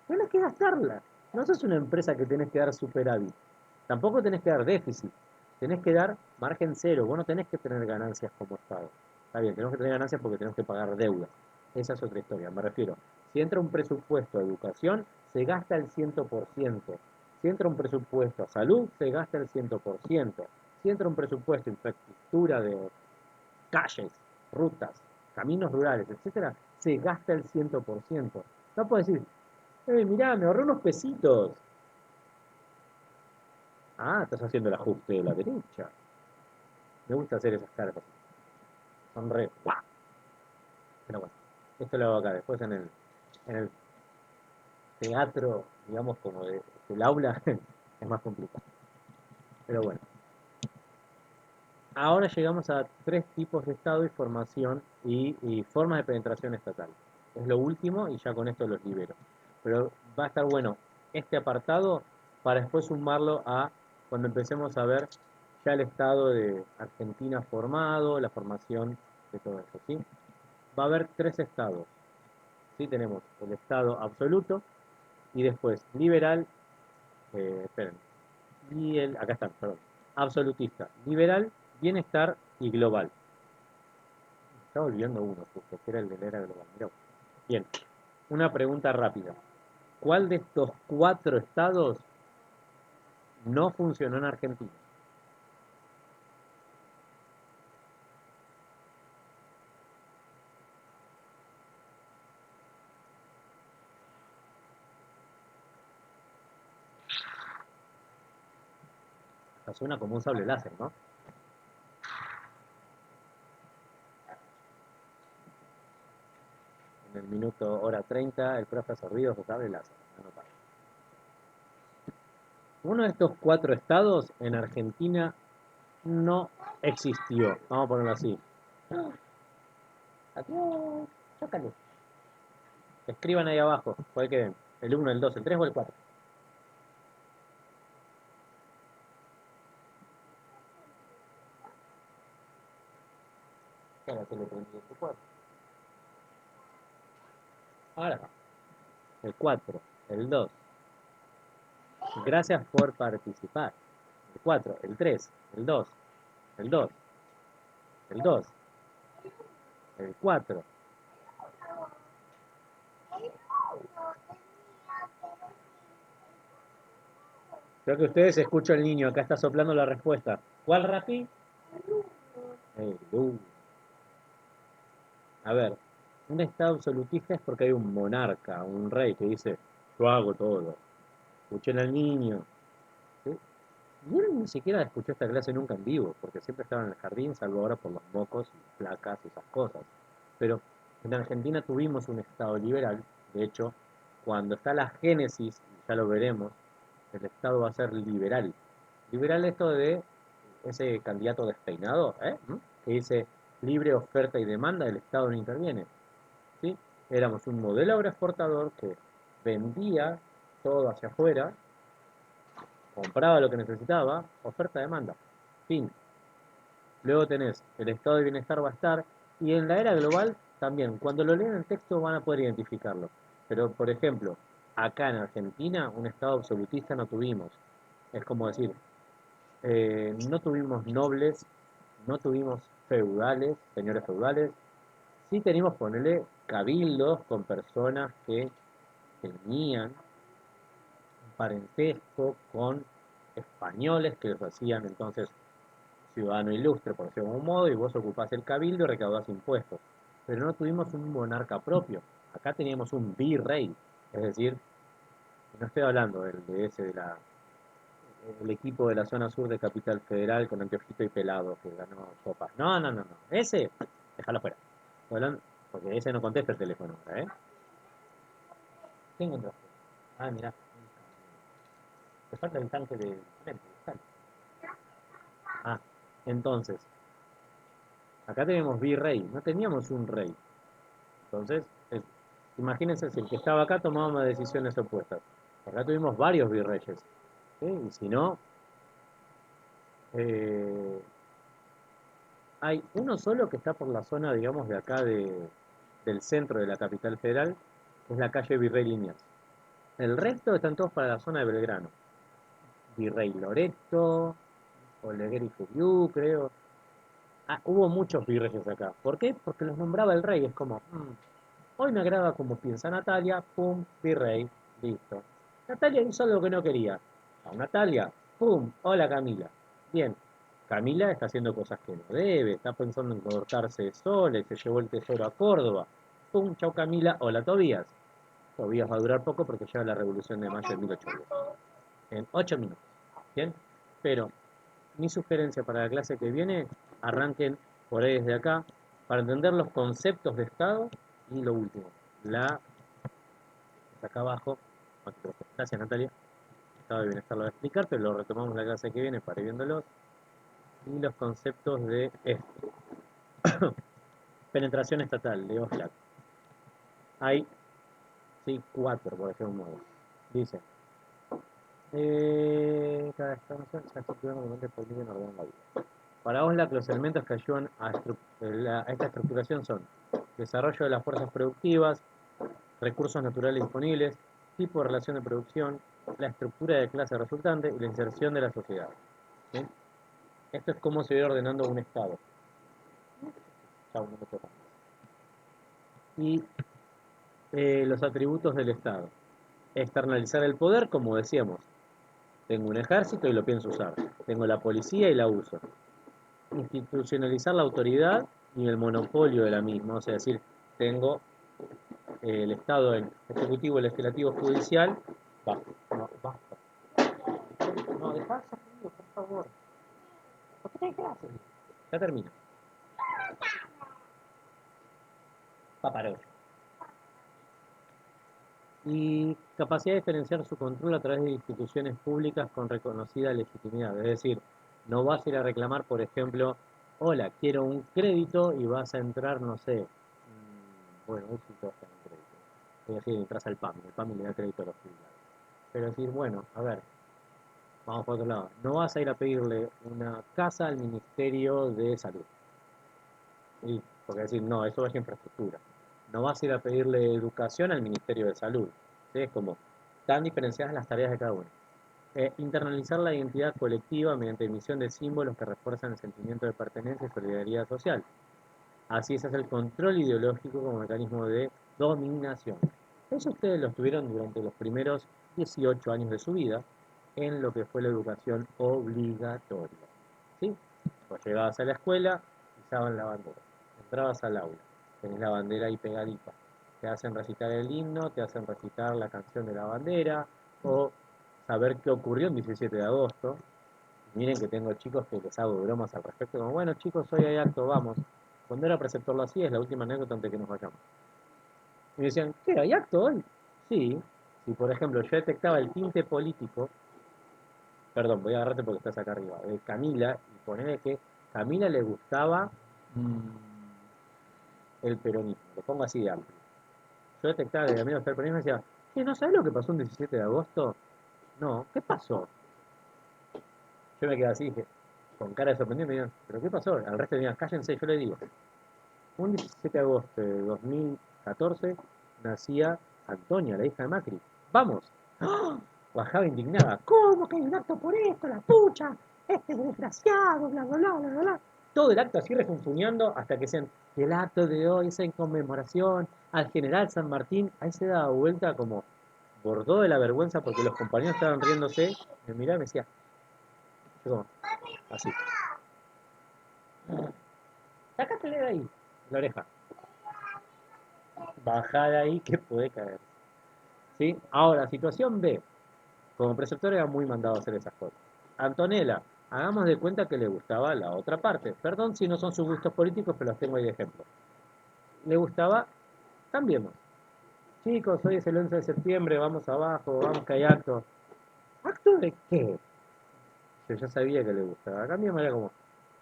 Tenés que gastarla. No sos una empresa que tenés que dar superávit. Tampoco tenés que dar déficit. Tenés que dar margen cero. Vos no tenés que tener ganancias como Estado. Está bien, tenemos que tener ganancias porque tenemos que pagar deuda. Esa es otra historia. Me refiero, si entra un presupuesto a educación, se gasta el 100%. Si entra un presupuesto a salud, se gasta el 100%. Si entra un presupuesto a infraestructura de calles, rutas, caminos rurales, etcétera, se gasta el 100%. No puedes decir, mirá, me ahorré unos pesitos. Estás haciendo el ajuste de la derecha. Me gusta hacer esas caras así. Son re. ¡Guau! Pero bueno, esto lo hago acá. Después en el teatro, digamos, como del aula, es más complicado. Pero bueno, ahora llegamos a 3 tipos de Estado y formación y formas de penetración estatal. Es lo último y ya con esto los libero. Pero va a estar bueno este apartado para después sumarlo a cuando empecemos a ver ya el Estado de Argentina formado, la formación de todo eso, ¿sí? Va a haber 3 estados, ¿sí? Tenemos el Estado absoluto y después liberal, esperen, acá están, perdón, absolutista, liberal, bienestar y global. Estaba olvidando uno justo, que era el de la era global. Mirá. Bien, una pregunta rápida. ¿Cuál de estos 4 estados no funcionó en Argentina? Esta suena como un sable láser, ¿no? En el minuto hora 30, el profe Sorbido su sable láser. Uno de estos 4 estados en Argentina no existió. Vamos a ponerlo así. Adiós, chócale. Escriban ahí abajo, ¿cuál que el 1, el 2, el 3 o el 4? Ahora se le prendió el 4. Ahora, el 4, el 2. Gracias por participar. El 4, el 3, el 2, el 2, el 2, el 4. Creo que ustedes escuchan al niño, acá está soplando la respuesta. ¿Cuál, Rafi? El 1. A ver, un estado absolutista es porque hay un monarca, un rey que dice, yo hago todo. Escuchen al niño. ¿Sí? Yo ni siquiera escuché esta clase nunca en vivo, porque siempre estaba en el jardín, salvo ahora por los mocos y placas y esas cosas. Pero en Argentina tuvimos un Estado liberal, de hecho, cuando está la génesis, ya lo veremos, el Estado va a ser liberal. Liberal esto de ese candidato despeinado, ¿eh? Que dice libre oferta y demanda, el Estado no interviene. ¿Sí? Éramos un modelo agroexportador que vendía todo hacia afuera, compraba lo que necesitaba, oferta-demanda. Fin. Luego tenés el estado de bienestar va a estar, y en la era global también. Cuando lo leen en texto van a poder identificarlo. Pero, por ejemplo, acá en Argentina un estado absolutista no tuvimos. Es como decir, no tuvimos nobles, no tuvimos feudales, señores feudales. Sí teníamos, ponerle cabildos con personas que tenían un parentesco con españoles que los hacían entonces ciudadano ilustre, por decirlo de algún modo, y vos ocupás el cabildo y recaudás impuestos. Pero no tuvimos un monarca propio. Acá teníamos un virrey, es decir, no estoy hablando del de ese de el equipo de la zona sur de Capital Federal con anteojito y pelado que ganó copas. No, no, no, no. Ese, déjalo fuera. Estoy hablando, porque ese no contesta el teléfono ahora, ¿eh? ¿Qué encontraste? Ah, mirá. Te falta el tanque de frente. Ah, entonces, acá tenemos virrey, no teníamos un rey. Entonces, imagínense si el que estaba acá tomaba decisiones opuestas. Acá tuvimos varios virreyes. ¿Sí? Y si no, eh, hay uno solo que está por la zona, digamos, de acá del centro de la capital federal, que es la calle Virrey Liniers. El resto están todos para la zona de Belgrano. Virrey Loreto, Oleguer y Furiú, creo. Ah, hubo muchos virreyes acá. ¿Por qué? Porque los nombraba el rey. Es como, hoy me agrada como piensa Natalia, pum, virrey, listo. Natalia hizo algo que no quería. A Natalia, pum, hola Camila. Bien, Camila está haciendo cosas que no debe, está pensando en cortarse sola y se llevó el tesoro a Córdoba. Pum, chau Camila, hola Tobías. Tobías va a durar poco porque llega la revolución de mayo de 1810. En 8 minutos. Bien, pero mi sugerencia para la clase que viene, arranquen por ahí desde acá, para entender los conceptos de Estado y lo último, la, acá abajo, gracias Natalia, Estado de Bienestar lo voy a explicar, pero lo retomamos la clase que viene para ir viéndolos, y los conceptos de esto. Penetración estatal, de Oxlack. Hay, sí, 4, por ejemplo, un modo. Dice, cada expansión se estructura normalmente por en orden la vida. Para Oxlack, los elementos que ayudan a esta estructuración son desarrollo de las fuerzas productivas, recursos naturales disponibles, tipo de relación de producción, la estructura de clase resultante y la inserción de la sociedad. ¿Sí? Esto es cómo se va ordenando un Estado. Chau, no me toca. Y los atributos del Estado. Externalizar el poder, como decíamos. Tengo un ejército y lo pienso usar. Tengo la policía y la uso. Institucionalizar la autoridad y el monopolio de la misma. O sea, decir, tengo el Estado en ejecutivo, legislativo, judicial. Basta. No, basta. No, dejá por favor. ¿Por qué te haces? Ya termino. Paparón. Y capacidad de diferenciar su control a través de instituciones públicas con reconocida legitimidad. Es decir, No vas a ir a reclamar, por ejemplo, hola, quiero un crédito y vas a entrar, no sé, bueno, hoy sí te vas a dar un crédito. Es decir, entras al PAMI, el PAMI le da crédito a los jubilados. Pero decir, bueno, a ver, vamos por otro lado. No vas a ir a pedirle una casa al Ministerio de Salud. Y, porque decir, no, eso es infraestructura. No vas a ir a pedirle educación al Ministerio de Salud. ¿Sí? Es como, tan diferenciadas las tareas de cada uno. Internalizar la identidad colectiva mediante emisión de símbolos que refuerzan el sentimiento de pertenencia y solidaridad social. Así se hace el control ideológico como mecanismo de dominación. Eso ustedes lo tuvieron durante los primeros 18 años de su vida en lo que fue la educación obligatoria. ¿Sí? Vos llegabas a la escuela, pisaban la bandera. Entrabas al aula, tenés la bandera ahí pegadita. Te hacen recitar el himno, te hacen recitar la canción de la bandera, o saber qué ocurrió el 17 de agosto. Miren que tengo chicos que les hago bromas al respecto, como, bueno chicos, hoy hay acto, vamos. Cuando era preceptor lo hacía, es la última anécdota antes de que nos vayamos. Y me decían, ¿qué? ¿Hay acto hoy? Sí. Si por ejemplo yo detectaba el tinte político, perdón, voy a agarrarte porque estás acá arriba, de Camila, y ponerle que Camila le gustaba el peronismo, lo pongo así de amplio. Yo detectaba que Camila gustaba el peronismo y decía, ¿qué? ¿No sabes lo que pasó un 17 de agosto? No, ¿qué pasó? Yo me quedé así, dije, con cara de sorprendido, me dijeron, ¿pero qué pasó? Al resto me dijeron, cállense, yo le digo. Un 17 de agosto de 2014 nacía Antonia, la hija de Macri. ¡Vamos! ¡Ah! Bajaba indignada. ¿Cómo que hay un acto por esto? ¡La pucha! Este es desgraciado, bla, bla, bla, bla, bla. Todo el acto así refunfuñando hasta que sean el acto de hoy es en conmemoración al general San Martín. Ahí se daba vuelta como bordó de la vergüenza porque los compañeros estaban riéndose. Me miraba y me decía, yo como, así. Sácatele de ahí, la oreja. Baja de ahí que puede caer. ¿Sí? Ahora, situación B. Como preceptor era muy mandado a hacer esas cosas. Antonella, hagamos de cuenta que le gustaba la otra parte. Perdón si no son sus gustos políticos, pero los tengo ahí de ejemplo. Le gustaba, cambiemos. Chicos, hoy es el 11 de septiembre, vamos abajo, vamos que hay acto. ¿Acto de qué? Yo ya sabía que le gustaba. Cambiemos, era como,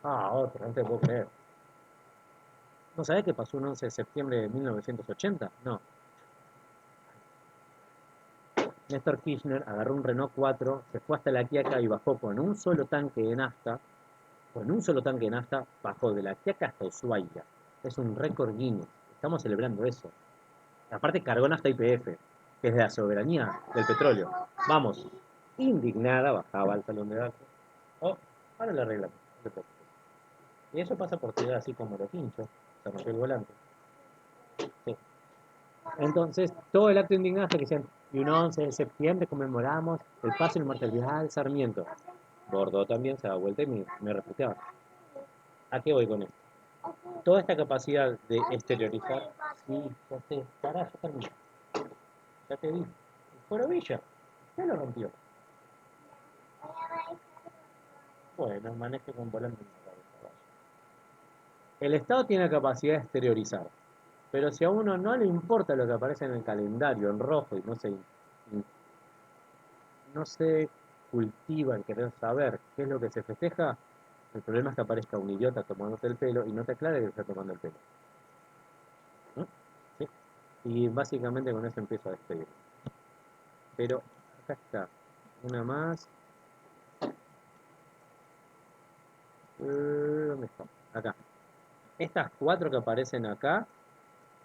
otro, no te puedo creer. ¿No sabés qué pasó un 11 de septiembre de 1980? No. Néstor Kirchner agarró un Renault 4, se fue hasta La Quiaca y bajó con un solo tanque de nafta, bajó de La Quiaca hasta Ushuaia. Es un récord Guinness. Estamos celebrando eso. Aparte cargó nafta YPF, que es de la soberanía del petróleo. Vamos, indignada, bajaba al salón de actos. Oh, ahora le arreglamos. Y eso pasa por tirar así como lo pincho. Se rompió el volante. Sí. Entonces, todo el acto indignado hasta que decían, y un 11 de septiembre conmemoramos el paso inmortalidad Sarmiento. Bordeaux también se da vuelta y me refugiaba. ¿A qué voy con esto? Toda esta capacidad de exteriorizar, sí, ya sé, pará, ya terminé. Ya te di. Pero Villa, ya lo rompió. Bueno, maneje con volante en la cabeza. El Estado tiene la capacidad de exteriorizar, pero si a uno no le importa lo que aparece en el calendario en rojo y no se cultiva el querer saber qué es lo que se festeja, el problema es que aparezca un idiota tomándote el pelo y no te aclare que está tomando el pelo. ¿No? ¿Sí? Y básicamente con eso empiezo a despedir. Pero acá está, una más. ¿Dónde está? Acá. Estas cuatro que aparecen acá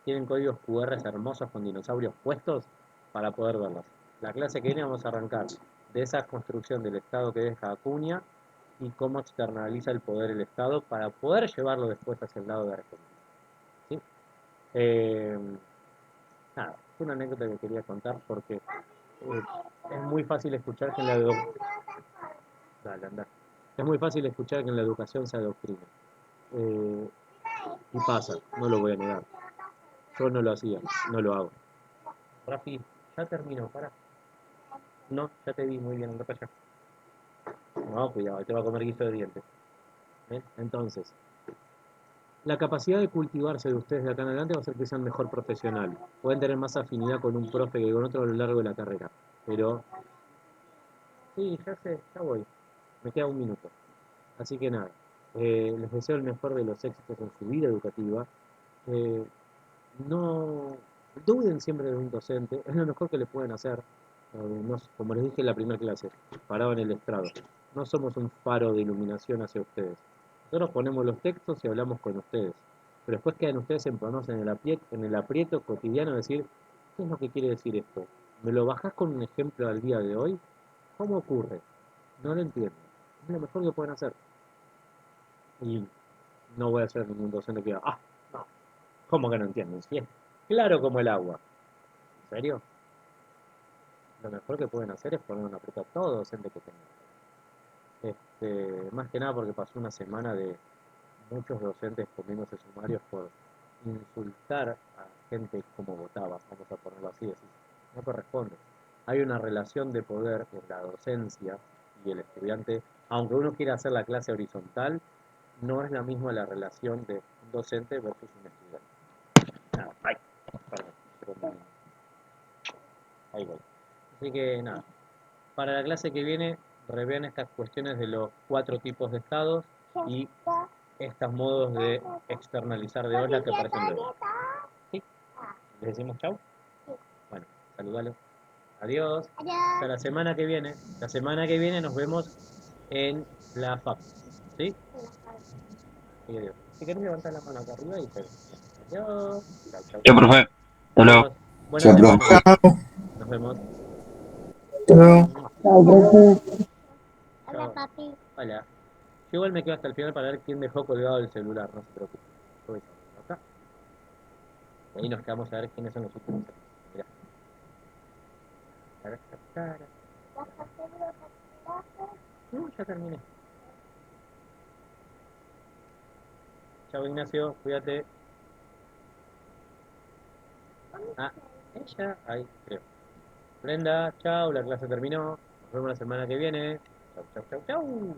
tienen códigos QR hermosos con dinosaurios puestos para poder verlas. La clase que viene vamos a arrancar de esa construcción del Estado que deja Acuña y cómo externaliza el poder el Estado para poder llevarlo después hacia el lado de Argentina. ¿Sí? Eh, nada, es una anécdota que quería contar porque es muy fácil escuchar que en la Dale, anda. Es muy fácil escuchar que en la educación se adoctrina. Eh, y pasa, no lo voy a negar. Yo no lo hacía, no lo hago. Rafi, ya terminó, para. No, ya te vi muy bien, anda para allá. No, cuidado, te va a comer guiso de dientes. ¿Ven? Entonces, la capacidad de cultivarse de ustedes de acá en adelante va a hacer que sean mejor profesionales. Pueden tener más afinidad con un profe que con otro a lo largo de la carrera. Pero, sí, ya sé, ya voy. Me queda un minuto. Así que nada, les deseo el mejor de los éxitos en su vida educativa. Eh, no duden siempre de un docente, es lo mejor que le pueden hacer. Como les dije en la primera clase, parado en el estrado, no somos un faro de iluminación hacia ustedes. Nosotros ponemos los textos y hablamos con ustedes, pero después quedan ustedes en ponernos en el aprieto cotidiano de decir, ¿qué es lo que quiere decir esto? ¿Me lo bajás con un ejemplo al día de hoy? ¿Cómo ocurre? No lo entiendo. Es lo mejor que pueden hacer. Y no voy a ser ningún docente que diga, no, ¿cómo que no entienden? Si es claro como el agua. ¿En serio? Lo mejor que pueden hacer es poner una aprieto a todo docente que tengan. Más que nada porque pasó una semana de muchos docentes comiéndose sumarios por insultar a gente como votaba, vamos a ponerlo así, decir, no corresponde. Hay una relación de poder en la docencia y el estudiante, aunque uno quiera hacer la clase horizontal, no es la misma la relación de un docente versus un estudiante. Nada, perdón, ahí voy. Así que nada, para la clase que viene, revean estas cuestiones de los 4 tipos de estados y estos modos de externalizar de Osla que aparecen luego. ¿Sí? ¿Les decimos chau? Bueno, saludalo. Adiós. Hasta la semana que viene. La semana que viene nos vemos en la FAP. ¿Sí? Sí, adiós. Si querés levantar la mano acá arriba y te... Adiós. Chau, chau, Yo, chau. profe. Hasta luego. Adiós. Buena Chao, semana. profe. Nos vemos. Chao. Chao, profe. Chao. Hola. Yo igual me quedo hasta el final para ver quién dejó colgado el celular, no se preocupe. Yo voy saliendo acá. Y ahí nos quedamos a ver quiénes son los últimos. Mirá. No, ya terminé. Chao Ignacio, cuídate. Ah, ella, ahí creo. Brenda, chao, la clase terminó. Nos vemos la semana que viene. Chau, chau, chau, chau.